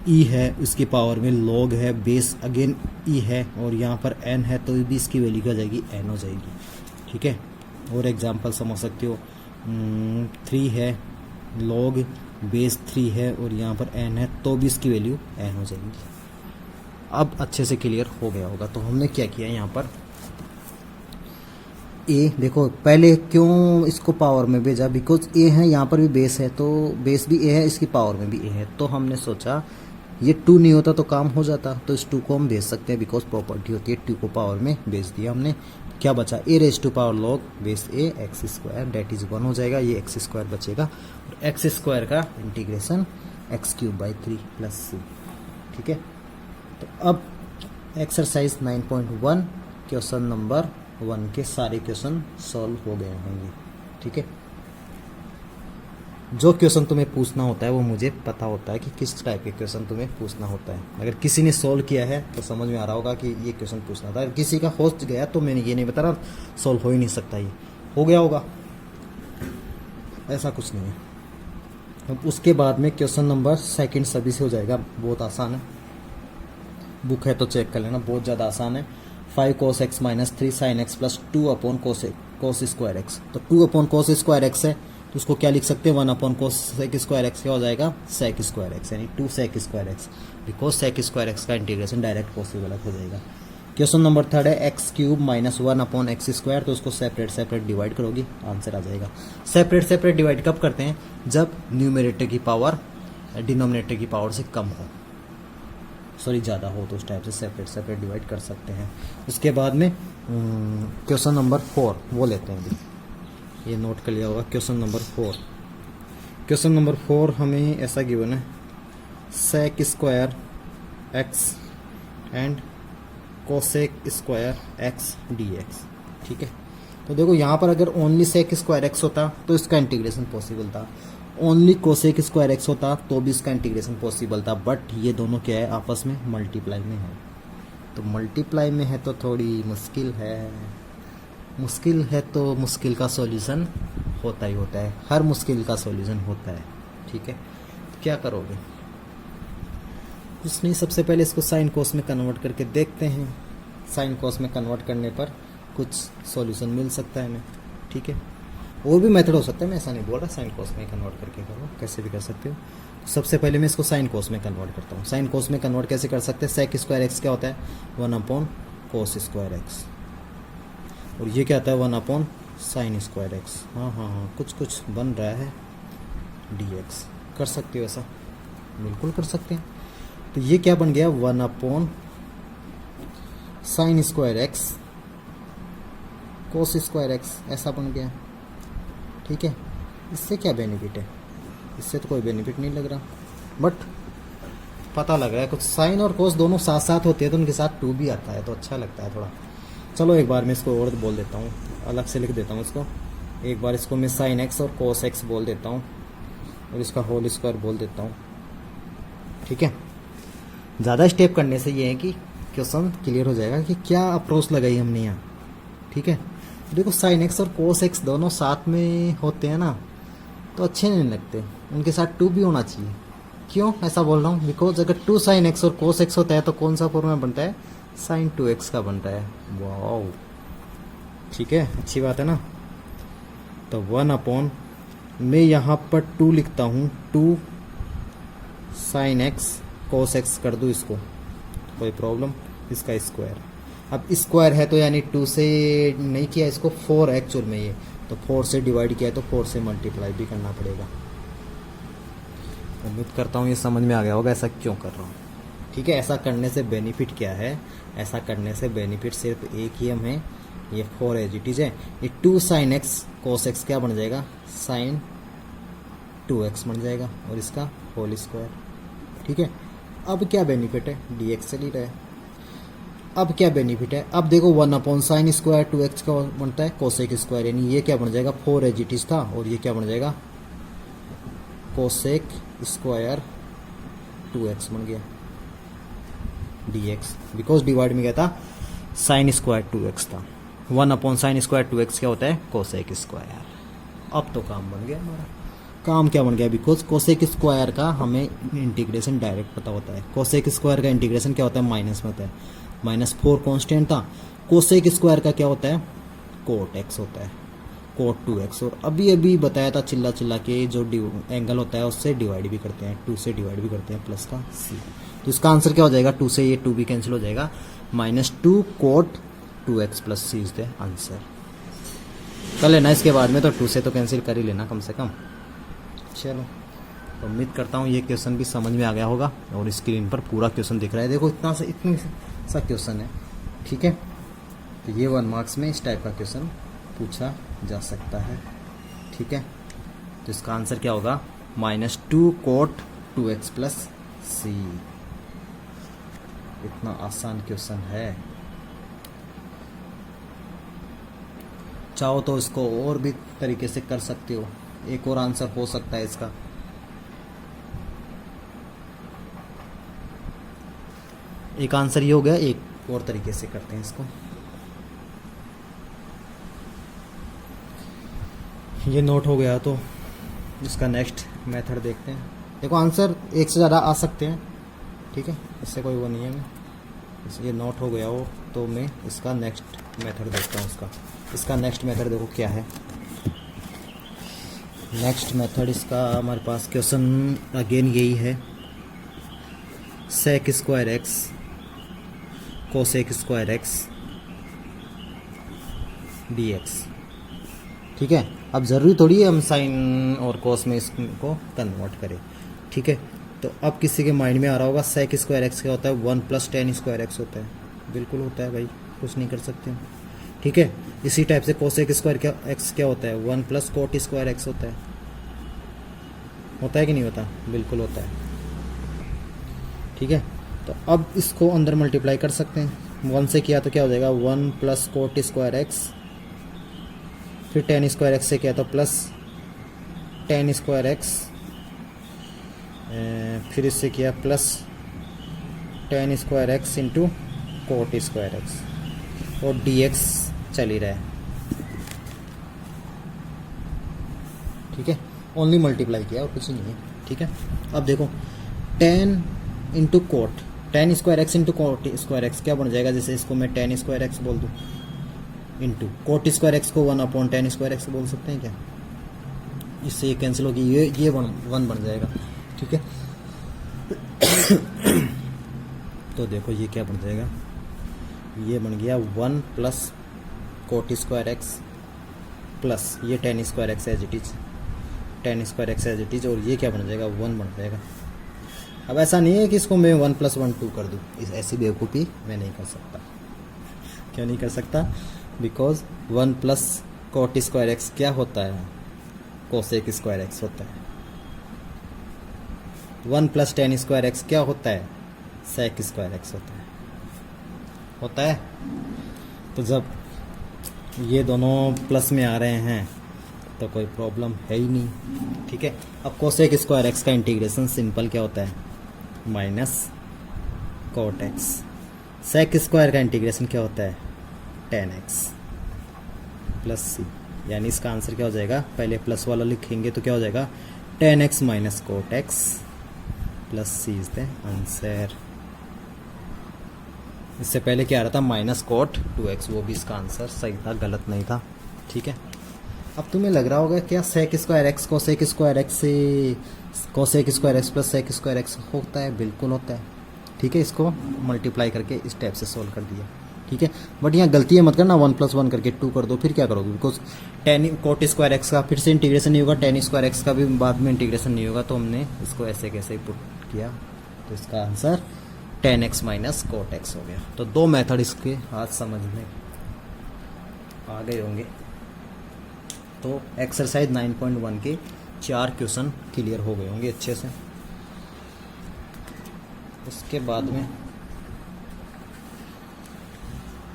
ई है उसकी पावर में लॉग है, बेस अगेन ई है और यहाँ पर एन है, तो भी इसकी वैल्यू क्या जाएगी, एन हो जाएगी, ठीक है। और एग्जांपल समझ सकते हो, 3 है लॉग बेस 3 है और यहाँ पर एन है, तो भी इसकी वैल्यू एन हो जाएगी। अब अच्छे से क्लियर हो गया होगा। तो हमने क्या किया यहाँ पर, ए देखो पहले क्यों इसको पावर में भेजा, बिकॉज ए है, यहाँ पर भी बेस है, तो बेस भी ए है, इसकी पावर में भी ए है, तो हमने सोचा ये 2 नहीं होता तो काम हो जाता, तो इस 2 को हम भेज सकते हैं, बिकॉज प्रॉपर्टी होती है 2 को पावर में भेज दिया हमने। क्या बचा, A raise to power log base A X square, that is 1 हो जाएगा, ये एक्स स्क्वायर बचेगा और एक्स स्क्वायर का integration X cube by 3 plus C, ठीक है। तो अब एक्सरसाइज 9.1 क्वेश्चन नंबर 1 के सारे क्वेश्चन सॉल्व हो गए होंगे, ठीक है। जो क्वेश्चन तुम्हें पूछना होता है वो मुझे पता होता है कि किस टाइप के क्वेश्चन तुम्हें पूछना होता है। अगर किसी ने सॉल्व किया है तो समझ में आ रहा होगा कि ये क्वेश्चन पूछना था, अगर किसी का हो गया तो मैंने ये नहीं बता रहा सॉल्व हो ही नहीं सकता, ये हो गया होगा, ऐसा कुछ नहीं है। अब उसके बाद में क्वेश्चन नंबर 2 सभी से हो जाएगा, बहुत आसान है, बुक है तो चेक कर लेना, बहुत ज़्यादा आसान है। 5 cos x minus 3 sin x plus 2 upon cos square x, तो 2 अपॉन cos स्क्वायर एक्स है, तो उसको क्या लिख सकते हैं, 1 upon cos sec square x क्या हो जाएगा, सेक स्क्वायर एक्स, यानी 2 sec square x, because sec square x का इंटीग्रेशन डायरेक्ट पॉसिबल हो जाएगा। क्वेश्चन नंबर 3 है x cube minus 1 upon x square, तो उसको सेपरेट डिवाइड करोगी, आंसर आ जाएगा। सेपरेट डिवाइड कब करते हैं, जब न्यूमरेटर की पावर डिनोमिनेटर की पावर से कम हो, सॉरी ज़्यादा हो, तो उस टाइप से सेपरेट डिवाइड कर सकते हैं। उसके बाद में क्वेश्चन नंबर 4 वो लेते हैं, अभी ये नोट कर लिया होगा। क्वेश्चन नंबर 4 हमें ऐसा गिवन है, sec square x and cosec square x d x, ठीक है। तो देखो यहाँ पर अगर ओनली सेक स्क्वायर एक्स होता तो इसका इंटीग्रेशन पॉसिबल था, ओनली कोसेक स्क्वायर एक्स होता तो भी इसका इंटीग्रेशन पॉसिबल था, बट ये दोनों क्या है, आपस में मल्टीप्लाई में है। तो मल्टीप्लाई में है तो थोड़ी मुश्किल है तो मुश्किल का सॉल्यूशन होता ही होता है, हर मुश्किल का सॉल्यूशन होता है, ठीक है। क्या करोगे, कुछ नहीं, सबसे पहले इसको साइन कोस में कन्वर्ट करके देखते हैं। साइन कोस में कन्वर्ट करने पर कुछ सॉल्यूशन मिल सकता है हमें, ठीक है। और भी मेथड हो सकता है, मैं ऐसा नहीं बोल रहा साइन कोस में कन्वर्ट करके करो, कैसे भी कर सकते हो। सबसे पहले मैं इसको साइन कोस में कन्वर्ट करता हूँ। साइन कोस में कन्वर्ट कैसे कर सकते हैं, सेक स्क्वायर एक्स क्या होता है, 1 अपॉन कोस स्क्वायर एक्स, और ये क्या आता है, 1 अपॉन साइन स्क्वायर एक्स। हाँ, कुछ बन रहा है, डी एक्स। कर सकते हो ऐसा, बिल्कुल कर सकते हैं। तो ये क्या बन गया, 1 upon sine square x cos square x, ऐसा बन गया, ठीक है। इससे क्या बेनिफिट है, इससे तो कोई बेनिफिट नहीं लग रहा, बट पता लग रहा है कुछ। साइन और कोस दोनों साथ साथ होते हैं तो उनके साथ 2 भी आता है, तो अच्छा लगता है थोड़ा। चलो एक बार मैं इसको और बोल देता हूँ, अलग से लिख देता हूँ इसको। एक बार इसको मैं साइन एक्स और कोस एक्स बोल देता हूँ, और इसका होल स्क्वायर बोल देता हूँ, ठीक है। ज़्यादा स्टेप करने से ये है कि क्वेश्चन क्लियर हो जाएगा कि क्या अप्रोच लगाई हमने यहाँ, ठीक है। देखो साइन एक्स और कोस एक्स दोनों साथ में होते हैं ना, तो अच्छे नहीं लगते, उनके साथ 2 भी होना चाहिए। क्यों ऐसा बोल रहा हूँ, बिकॉज अगर 2 साइन एक्स और कोस एक्स होता है तो कौन सा फॉर्मूला बनता है, साइन 2x का बनता है। वाओ, ठीक है, अच्छी बात है ना। तो 1 अपॉन, मैं यहाँ पर 2 लिखता हूँ, 2 साइन एक्स कोस एक्स कर दूँ इसको, कोई प्रॉब्लम, इसका स्क्वायर। अब स्क्वायर है तो यानी 2 से नहीं किया इसको, 4 एक्चुअल में ये, तो 4 से डिवाइड किया है तो 4 से मल्टीप्लाई भी करना पड़ेगा। उम्मीद करता हूँ ये समझ में आ गया होगा ऐसा क्यों कर रहा हूँ, ठीक है। ऐसा करने से बेनिफिट क्या है, ऐसा करने से बेनिफिट सिर्फ एक ही हमें, ये 4 एज इट इज है, ये 2 साइन एक्स कोस एक्स क्या बन जाएगा, साइन 2x बन जाएगा, और इसका होल स्क्वायर, ठीक है। अब क्या बेनिफिट है, dx से ली रहा है। अब क्या बेनिफिट है, अब देखो 1 अपॉन साइन स्क्वायर 2x का बनता है कोसेक स्क्वायर, यानी ये क्या बन जाएगा, 4 एज इट इज था, और ये क्या बन जाएगा, कोसेक स्क्वायर 2x बन गया dx, बिकॉज डिवाइड में क्या था, साइन स्क्वायर 2x था। 1 अपॉन साइन स्क्वायर 2x क्या होता है, कोसेक स्क्वायर। अब तो काम बन गया हमारा। काम क्या बन गया, बिकॉज कोसेक स्क्वायर का हमें इंटीग्रेशन डायरेक्ट पता होता है। कोसेक स्क्वायर का इंटीग्रेशन क्या होता है, माइनस में होता है, -4 कांस्टेंट था। कोसेक स्क्वायर का क्या होता है, कोट एक्स होता है, कोट 2x। और अभी अभी बताया था चिल्ला के, जो एंगल होता है उससे डिवाइड भी करते हैं, 2 से डिवाइड भी करते हैं, प्लस का c। तो इसका आंसर क्या हो जाएगा, 2 से ये 2 भी कैंसिल हो जाएगा, -2 cot 2x plus c is the answer. कर लेना इसके बाद में, तो 2 से तो कैंसिल कर ही लेना कम से कम। चलो, तो उम्मीद करता हूँ ये क्वेश्चन भी समझ में आ गया होगा, और स्क्रीन पर पूरा क्वेश्चन दिख रहा है, देखो इतना सा क्वेश्चन है, ठीक है। तो ये 1 मार्क्स में इस टाइप का क्वेश्चन पूछा जा सकता है, ठीक है। तो इसका आंसर क्या होगा, -2 कोट 2x प्लस c। इतना आसान क्वेश्चन है, चाहो तो इसको और भी तरीके से कर सकते हो, एक और आंसर हो सकता है इसका। एक आंसर ये हो गया, एक और तरीके से करते हैं इसको। ये नोट हो गया, तो इसका नेक्स्ट मेथड देखते हैं। देखो आंसर एक से ज़्यादा आ सकते हैं, ठीक है, इससे कोई वो नहीं है। ये नोट हो गया हो तो मैं इसका नेक्स्ट मेथड देखता हूँ। इसका नेक्स्ट मेथड देखो क्या है। नेक्स्ट मेथड इसका हमारे पास क्वेश्चन अगेन यही है, sec square x cosec square x d x. ठीक है, अब ज़रूरी थोड़ी है हम साइन और कोस में इसको कन्वर्ट करें। ठीक है, तो अब किसी के माइंड में आ रहा होगा सेक स्क्वायर एक्स क्या होता है, 1 + tan स्क्वायर एक्स होता है। बिल्कुल होता है भाई, कुछ नहीं कर सकते हम। ठीक है, इसी टाइप से कोसेक स्क्वायर क्या एक्स क्या होता है, 1 + cot स्क्वायर एक्स होता है कि नहीं होता, बिल्कुल होता है। ठीक है, तो अब इसको अंदर मल्टीप्लाई कर सकते हैं, 1 से किया तो क्या हो जाएगा 1 + cot स्क्वायर एक्स, फिर tan स्क्वायर एक्स से किया तो प्लस tan स्क्वायर एक्स, फिर इससे किया plus tan square x into cot square x, और dx चल ही रहा है। ठीक है, ओनली मल्टीप्लाई किया और कुछ नहीं है। ठीक है, अब देखो tan into coat, tan square x into cot square x क्या बन जाएगा, जैसे इसको मैं tan स्क्वायर एक्स बोल दूँ इंटू cot स्क्वायर एक्स को 1 / tan स्क्वायर एक्स बोल सकते हैं क्या, इससे ये कैंसिल होगी, ये 1 बन जाएगा। ठीक है, तो देखो ये क्या बन जाएगा, ये बन गया 1 + cot स्क्वायर एक्स प्लस ये tan square x as it is, tan square x as it is, और ये क्या बन जाएगा 1 बन जाएगा। अब ऐसा नहीं है कि इसको मैं 1 + 1 2 कर दूँ, इस ऐसी बेवकूफ़ी मैं नहीं कर सकता। क्यों नहीं कर सकता, बिकॉज 1 + cot स्क्वायर एक्स क्या होता है, कोसेक स्क्वायर एक्स होता है। 1 + tan स्क्वायर एक्स क्या होता है, सेक स्क्वायर एक्स होता है। तो जब ये दोनों प्लस में आ रहे हैं तो कोई प्रॉब्लम है ही नहीं। ठीक है, अब कोसेक स्क्वायर एक्स का इंटीग्रेशन सिंपल क्या होता है, -cot x। सेक स्क्वायर का इंटीग्रेशन क्या होता है, tan x प्लस c, यानी इसका आंसर क्या हो जाएगा, पहले प्लस वाला लिखेंगे तो क्या हो जाएगा tan x - cot x plus c is the answer. इससे पहले क्या आ रहा था -cot 2x, वो भी इसका आंसर सही था, गलत नहीं था। ठीक है, अब तुम्हें लग रहा होगा क्या sec square x cosec square X से cosec square x plus sec square X होता है, बिल्कुल होता है। ठीक है, इसको मल्टीप्लाई करके इस टाइप से सोल्व कर दिया। ठीक है, बट यहाँ गलती है मत करना, 1 + 1 करके 2 कर दो, फिर क्या करोगे, because tan cot square x का फिर से इंटीग्रेशन नहीं होगा, tan स्क्वायर एक्स का भी बाद में इंटीग्रेशन नहीं होगा, तो हमने इसको ऐसे कैसे पुट किया, तो इसका answer tan x - cot x हो गया। तो 2 मेथड इसके आज समझ में आ गए होंगे। तो एक्सरसाइज 9.1 के 4 क्वेश्चन क्लियर हो गए होंगे अच्छे से। उसके बाद में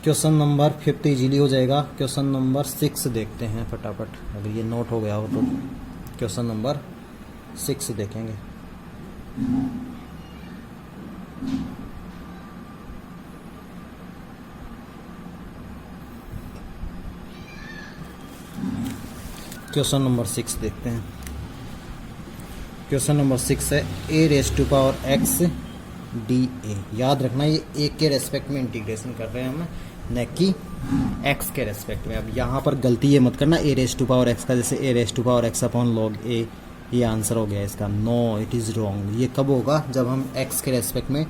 क्वेश्चन नंबर 5 इजीली हो जाएगा। क्वेश्चन नंबर 6 देखते हैं फटाफट, अगर ये नोट हो गया हो तो क्वेश्चन नंबर 6 देखेंगे। क्वेश्चन नंबर 6 देखते हैं। क्वेश्चन नंबर 6 है a⁻x dA। याद रखना ये a के रेस्पेक्ट में इंटीग्रेशन कर रहे हैं हम, न कि x के रेस्पेक्ट में। अब यहाँ पर गलती ये मत करना a⁻x का, जैसे a⁻x/log a, ये आंसर हो गया इसका। No, it is wrong. ये कब होगा, जब हम x के रेस्पेक्ट में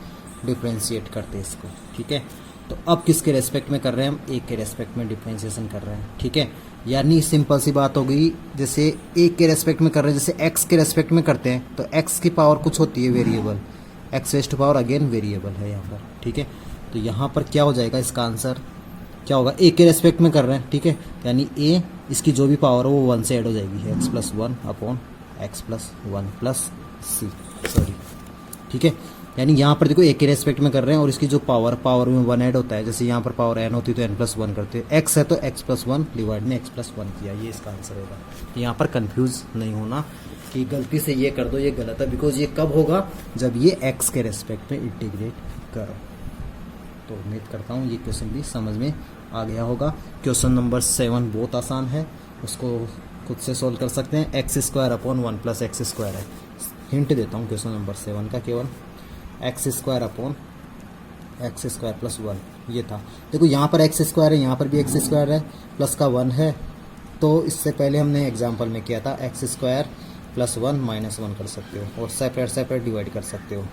डिफ्रेंशिएट करते हैं इसको। ठीक है, तो अब किसके रेस्पेक्ट में कर रहे हैं हम, a के रेस्पेक्ट में डिफ्रेंशिएशन कर रहे हैं। ठीक है, यानी सिंपल सी बात हो गई, जैसे a के रेस्पेक्ट में कर रहे हैं, जैसे x के रेस्पेक्ट में करते हैं तो x की पावर कुछ होती है वेरिएबल, x⁻, अगेन वेरिएबल है यहाँ पर। ठीक है, तो यहाँ पर क्या हो जाएगा, इसका आंसर क्या होगा, a के रेस्पेक्ट में कर रहे हैं। ठीक है, यानी a इसकी जो भी पावर हो वो 1 से ऐड हो जाएगी, x+1/x+1+c, सॉरी। ठीक है, यानी यहाँ पर देखो a के रेस्पेक्ट में कर रहे हैं और इसकी जो पावर में 1 ऐड होता है, जैसे यहाँ पर पावर n होती है तो n+1 करते हैं, x है तो x+1 डिवाइड में x+1 किया, ये इसका आंसर होगा। यहाँ पर कंफ्यूज नहीं होना कि गलती से ये कर दो, ये गलत है, बिकॉज ये कब होगा, जब ये x के रेस्पेक्ट में इंटीग्रेट करो। तो उम्मीद करता हूँ ये क्वेश्चन भी समझ में आ गया होगा। क्वेश्चन नंबर 7 बहुत आसान है, उसको खुद से सोल्व कर सकते हैं। x² / 1 + x² है। हिंट देता हूँ क्वेश्चन नंबर 7 का, केवल x² / x² + 1 ये था। देखो यहाँ पर x² है, यहाँ पर भी x² है, प्लस का 1 है, तो इससे पहले हमने एग्जाम्पल में किया था एक्स स्क्वायर प्लस 1 माइनस 1 कर सकते हो और सेपरेट सेपरेट डिवाइड कर सकते हो।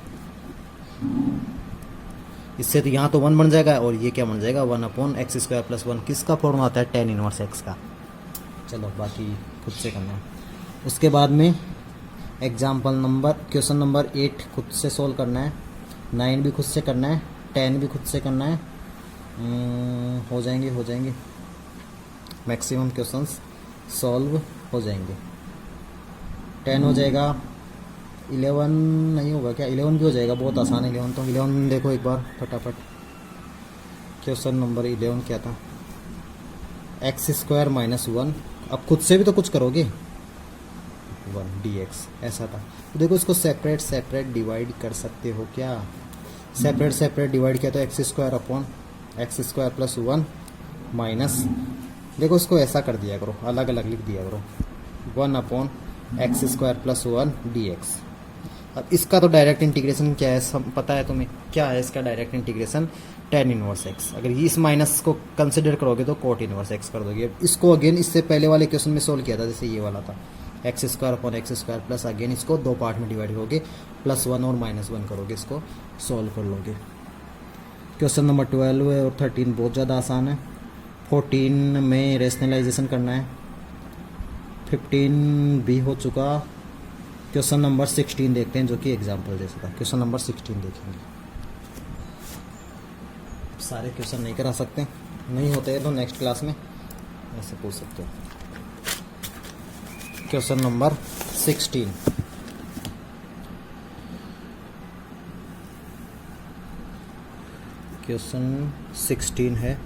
इससे तो यहाँ तो 1 बन जाएगा और ये क्या बन जाएगा 1/x स्क्वायर प्लस 1 किसका फॉर्मूला आता है tan इनवर्स x का। चलो बाकी खुद से करना है। उसके बाद में क्वेश्चन नंबर 8 खुद से सोल्व करना है, 9 भी खुद से करना है, 10 भी खुद से करना है। हो जाएंगे मैक्सिमम क्वेश्चंस सॉल्व हो जाएंगे। 10 हो जाएगा, 11 नहीं होगा क्या? 11 भी हो जाएगा, बहुत आसान है 11 तो। 11 देखो एक बार फटाफट। क्वेश्चन नंबर 11 क्या था? X square minus 1। अब खुद से भी तो कुछ करोगे, 1 dx ऐसा था। तो देखो इसको सेपरेट सेपरेट डिवाइड कर सकते हो क्या? सेपरेट सेपरेट डिवाइड किया तो x square upon x square plus 1 minus, देखो इसको ऐसा कर दिया करो, अलग अलग लिख दिया करो, 1/x स्क्वायर प्लस 1 dx। अब इसका तो डायरेक्ट इंटीग्रेशन क्या है सब पता है तुम्हें? क्या है इसका direct integration? tan inverse x। अगर इस माइनस को कंसिडर करोगे तो cot इनवर्स x कर दोगे। अब इसको अगेन इससे पहले वाले क्वेश्चन में सोल्व किया था, जैसे ये वाला था x square upon x square plus, again इसको 2 पार्ट में डिवाइड करोगे, +1 और -1 करोगे, इसको सॉल्व कर लोगे। क्वेश्चन नंबर 12 है और 13 बहुत ज़्यादा आसान है। 14 में रेशनलाइजेशन करना है, 15 भी हो चुका। क्वेश्चन नंबर 16 देखते हैं, जो कि एग्जाम्पल जैसा था। क्वेश्चन नंबर 16 देखेंगे। सारे क्वेश्चन नहीं करा सकते, नहीं होते हैं तो नेक्स्ट क्लास में ऐसे पूछ सकते हो। क्वेश्चन नंबर 16, क्वेश्चन 16 है,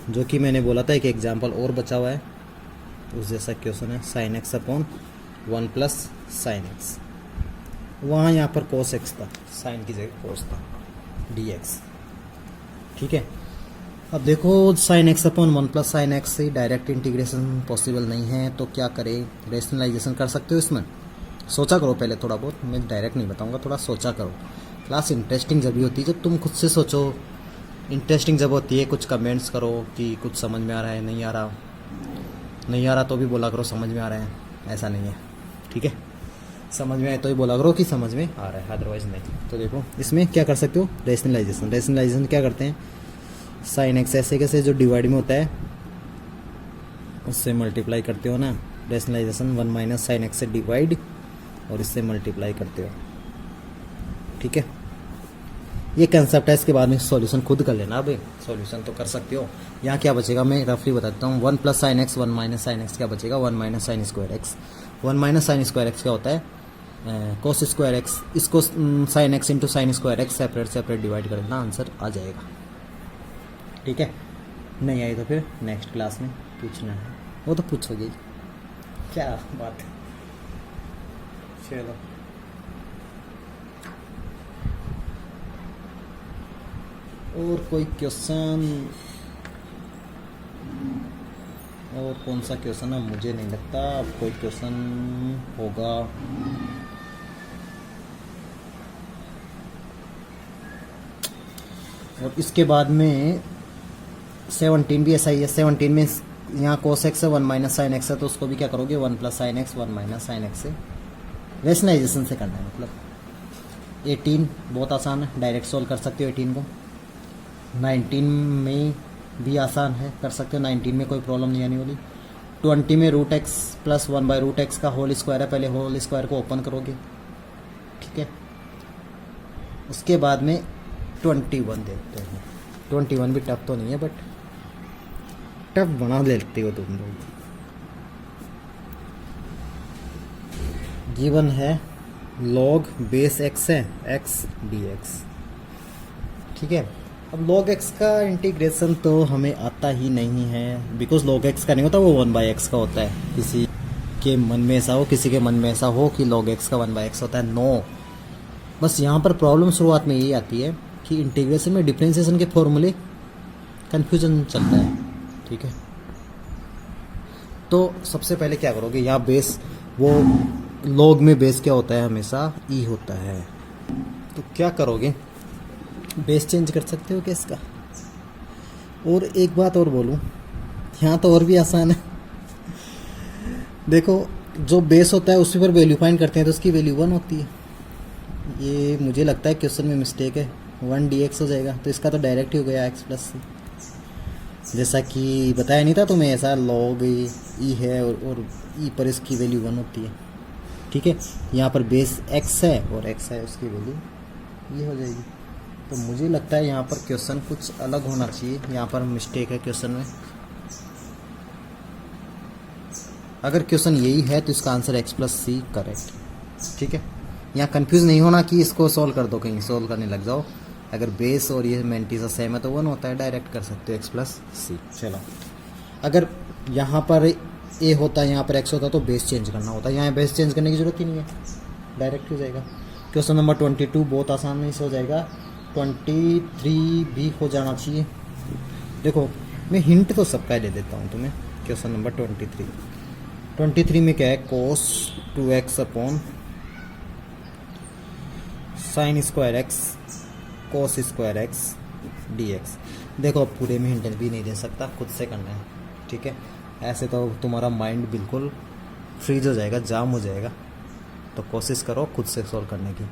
जो कि मैंने बोला था एक एग्जाम्पल और बचा हुआ है उस जैसा क्वेश्चन है। sin x upon 1 plus sine x, वहाँ यहाँ पर cos x था, साइन की जगह cos था, dx। ठीक है। अब देखो sin x upon 1 plus sine x से डायरेक्ट इंटीग्रेशन पॉसिबल नहीं है, तो क्या करें? रेशनलाइजेशन कर सकते हो इसमें। सोचा करो पहले थोड़ा बहुत, मैं डायरेक्ट नहीं बताऊंगा, थोड़ा सोचा करो। क्लास इंटरेस्टिंग जब भी होती है जब तुम खुद से सोचो, इंटरेस्टिंग जब होती है। कुछ कमेंट्स करो कि कुछ समझ में आ रहा है, नहीं आ रहा तो भी बोला करो समझ में आ रहा है, ऐसा नहीं है। ठीक है, समझ में आए तो ही बोला करो कि समझ में आ रहा है, अदरवाइज नहीं। तो देखो इसमें क्या कर सकते हो? रेशनलाइजेशन क्या करते हैं? साइन एक्स ऐसे कैसे जो डिवाइड में होता है उससे मल्टीप्लाई करते हो ना। रेशनलाइजेशन 1 माइनस साइन एक्स से डिवाइड और इससे मल्टीप्लाई करते हो। ठीक है, ये कंसेप्ट है। इसके बाद में सॉल्यूशन खुद कर लेना। अब सॉल्यूशन तो कर सकते हो। यहाँ क्या बचेगा मैं रफली बताता हूँ। 1 plus sine X 1 minus sine X क्या बचेगा? 1 minus sine square X. 1 minus sine square x क्या होता है? Cos square X. इसको sine X into sine square X separate separate divide कर देना, आंसर आ जाएगा। ठीक है, नहीं आई तो फिर नेक्स्ट क्लास में पूछना है, वो तो पूछोगे, क्या बात है। चलो और कोई क्वेश्चन? और कौन सा क्वेश्चन है? मुझे नहीं लगता अब कोई क्वेश्चन होगा। और इसके बाद में 17 भी ऐसा ही है। 17 में यहाँ cos x है, 1 माइनस साइन एक्स है, तो उसको भी क्या करोगे? 1 plus sine X 1 minus sine x से रेशनलाइजेशन से करना है। मतलब 18 बहुत आसान है, डायरेक्ट सोल्व कर सकते हो 18 को। 19 में भी आसान है, कर सकते हो। 19 में कोई प्रॉब्लम नहीं आने वाली। 20 में रूट एक्स प्लस 1/√x का होल स्क्वायर है, पहले होल स्क्वायर को ओपन करोगे। ठीक है, उसके बाद में 21 देखते हैं। 21 भी टफ तो नहीं है, बट टफ बना लेते हो तुम लोग। गिवन है log बेस x है x dx। ठीक है, अब log x का इंटीग्रेशन तो हमें आता ही नहीं है, बिकॉज log x का नहीं होता, वो 1/x का होता है। किसी के मन में ऐसा हो, किसी के मन में ऐसा हो कि log x का 1/x होता है। नो, बस यहाँ पर प्रॉब्लम शुरुआत में यही आती है कि इंटीग्रेशन में डिफरेंशिएशन के फॉर्मूले कन्फ्यूजन चलता है। ठीक है, तो सबसे पहले क्या करोगे? यहाँ बेस, वो log में बेस क्या होता है? हमेशा e होता है। तो क्या करोगे? बेस चेंज कर सकते हो क्या इसका? और एक बात और बोलूँ, यहाँ तो और भी आसान है। देखो जो बेस होता है उसी पर वैल्यू फाइंड करते हैं तो उसकी वैल्यू 1 होती है। ये मुझे लगता है क्वेश्चन में मिस्टेक है, 1 dx हो जाएगा, तो इसका तो डायरेक्ट ही हो गया x प्लस सी। जैसा कि बताया नहीं था तुम्हें, ऐसा log ई है और ई पर इसकी वैल्यू 1 होती है। ठीक है, यहाँ पर बेस x है और x है, उसकी वैल्यू ये हो जाएगी। तो मुझे लगता है यहाँ पर क्वेश्चन कुछ अलग होना चाहिए, यहाँ पर मिस्टेक है क्वेश्चन में। अगर क्वेश्चन यही है तो इसका answer x plus C correct. ठीक है, यहाँ कंफ्यूज नहीं होना कि इसको सॉल्व कर दो, कहीं सॉल्व करने लग जाओ। अगर बेस और ये मैंटीसा सेम है तो 1 होता है, डायरेक्ट कर सकते हो x प्लस सी। चलो, अगर यहाँ पर a होता है, यहाँ पर x होता तो बेस चेंज करना होता है, यहाँ बेस चेंज करने की ज़रूरत ही नहीं है, डायरेक्ट हो जाएगा। क्वेश्चन नंबर 22 बहुत आसानी से हो जाएगा, 23 भी हो जाना चाहिए। देखो मैं हिंट तो सबका दे देता हूँ तुम्हें। क्वेश्चन नंबर 23 में क्या है, cos 2x upon sine square x cos square x dx। देखो अब पूरे में हिंट भी नहीं दे सकता, खुद से करना है। ठीक है, ऐसे तो तुम्हारा माइंड बिल्कुल फ्रीज हो जाएगा, जाम हो जाएगा। तो कोशिश करो खुद से सॉल्व करने की।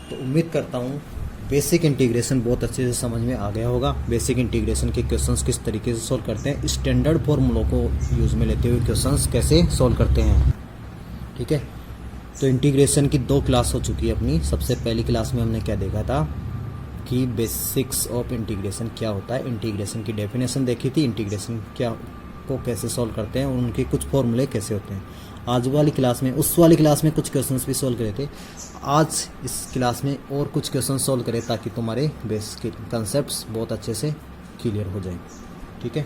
तो उम्मीद करता हूँ बेसिक इंटीग्रेशन बहुत अच्छे से समझ में आ गया होगा। बेसिक इंटीग्रेशन के क्वेश्चंस किस तरीके से सॉल्व करते हैं, स्टैंडर्ड फॉर्मूलों को यूज़ में लेते हुए क्वेश्चंस कैसे सॉल्व करते हैं। ठीक है, तो इंटीग्रेशन की 2 क्लास हो चुकी है अपनी। सबसे पहली क्लास में हमने क्या देखा था कि बेसिक्स ऑफ इंटीग्रेशन क्या होता है, इंटीग्रेशन की डेफिनेशन देखी थी, इंटीग्रेशन क्या को कैसे सॉल्व करते हैं और उनके कुछ फॉर्मूले कैसे होते हैं। आज वाली क्लास में, उस वाली क्लास में कुछ क्वेश्चंस भी सॉल्व करे थे, आज इस क्लास में और कुछ क्वेश्चन सॉल्व करें ताकि तुम्हारे बेसिक कंसेप्ट्स बहुत अच्छे से क्लियर हो जाए। ठीक है,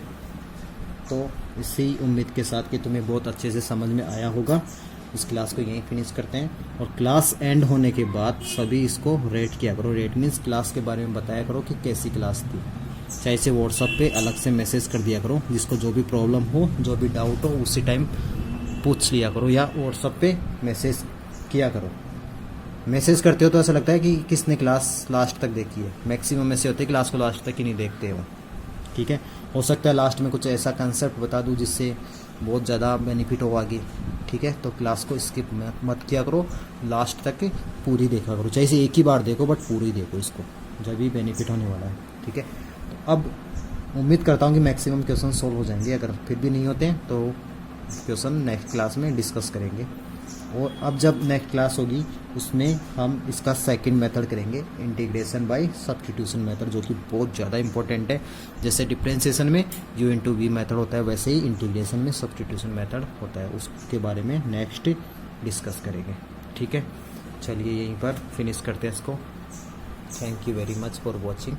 तो इसी उम्मीद के साथ कि तुम्हें बहुत अच्छे से समझ में आया होगा, इस क्लास को यहीं फिनिश करते हैं। और क्लास एंड होने के बाद सभी इसको रेट किया करो। रेट मीन्स क्लास के बारे में बताया करो कि कैसी क्लास थी। चाहे से व्हाट्सएप पे अलग से मैसेज कर दिया करो, जिसको जो भी प्रॉब्लम हो, जो भी डाउट हो, उसी टाइम पूछ लिया करो, या व्हाट्सएप पे मैसेज किया करो। मैसेज करते हो तो ऐसा लगता है कि किसने क्लास लास्ट तक देखी है। मैक्सिमम ऐसे होते हैं क्लास को लास्ट तक ही नहीं देखते हो। ठीक है, हो सकता है लास्ट में कुछ ऐसा कंसेप्ट बता दूं जिससे बहुत ज़्यादा बेनिफिट हो आगे। ठीक है, तो क्लास को स्किप मत किया करो, लास्ट तक पूरी देखा करो। चाहे इसे एक ही बार देखो बट पूरी देखो इसको, जब भी बेनिफिट होने वाला है। ठीक है, तो अब उम्मीद करता हूँ कि मैक्सिमम क्वेश्चन सोल्व हो जाएंगे। अगर फिर भी नहीं होते हैं तो क्वेश्चन नेक्स्ट क्लास में डिस्कस करेंगे। और अब जब नेक्स्ट क्लास होगी उसमें हम इसका सेकंड मेथड करेंगे, इंटीग्रेशन बाय सब्स्टिट्यूशन मेथड, जो कि बहुत ज़्यादा इंपॉर्टेंट है। जैसे डिफरेंशिएशन में u इंटू वी मेथड होता है, वैसे ही इंटीग्रेशन में सब्स्टिट्यूशन मेथड होता है। उसके बारे में नेक्स्ट डिस्कस करेंगे। ठीक है, चलिए यहीं पर फिनिश करते हैं इसको। Thank you very much for watching.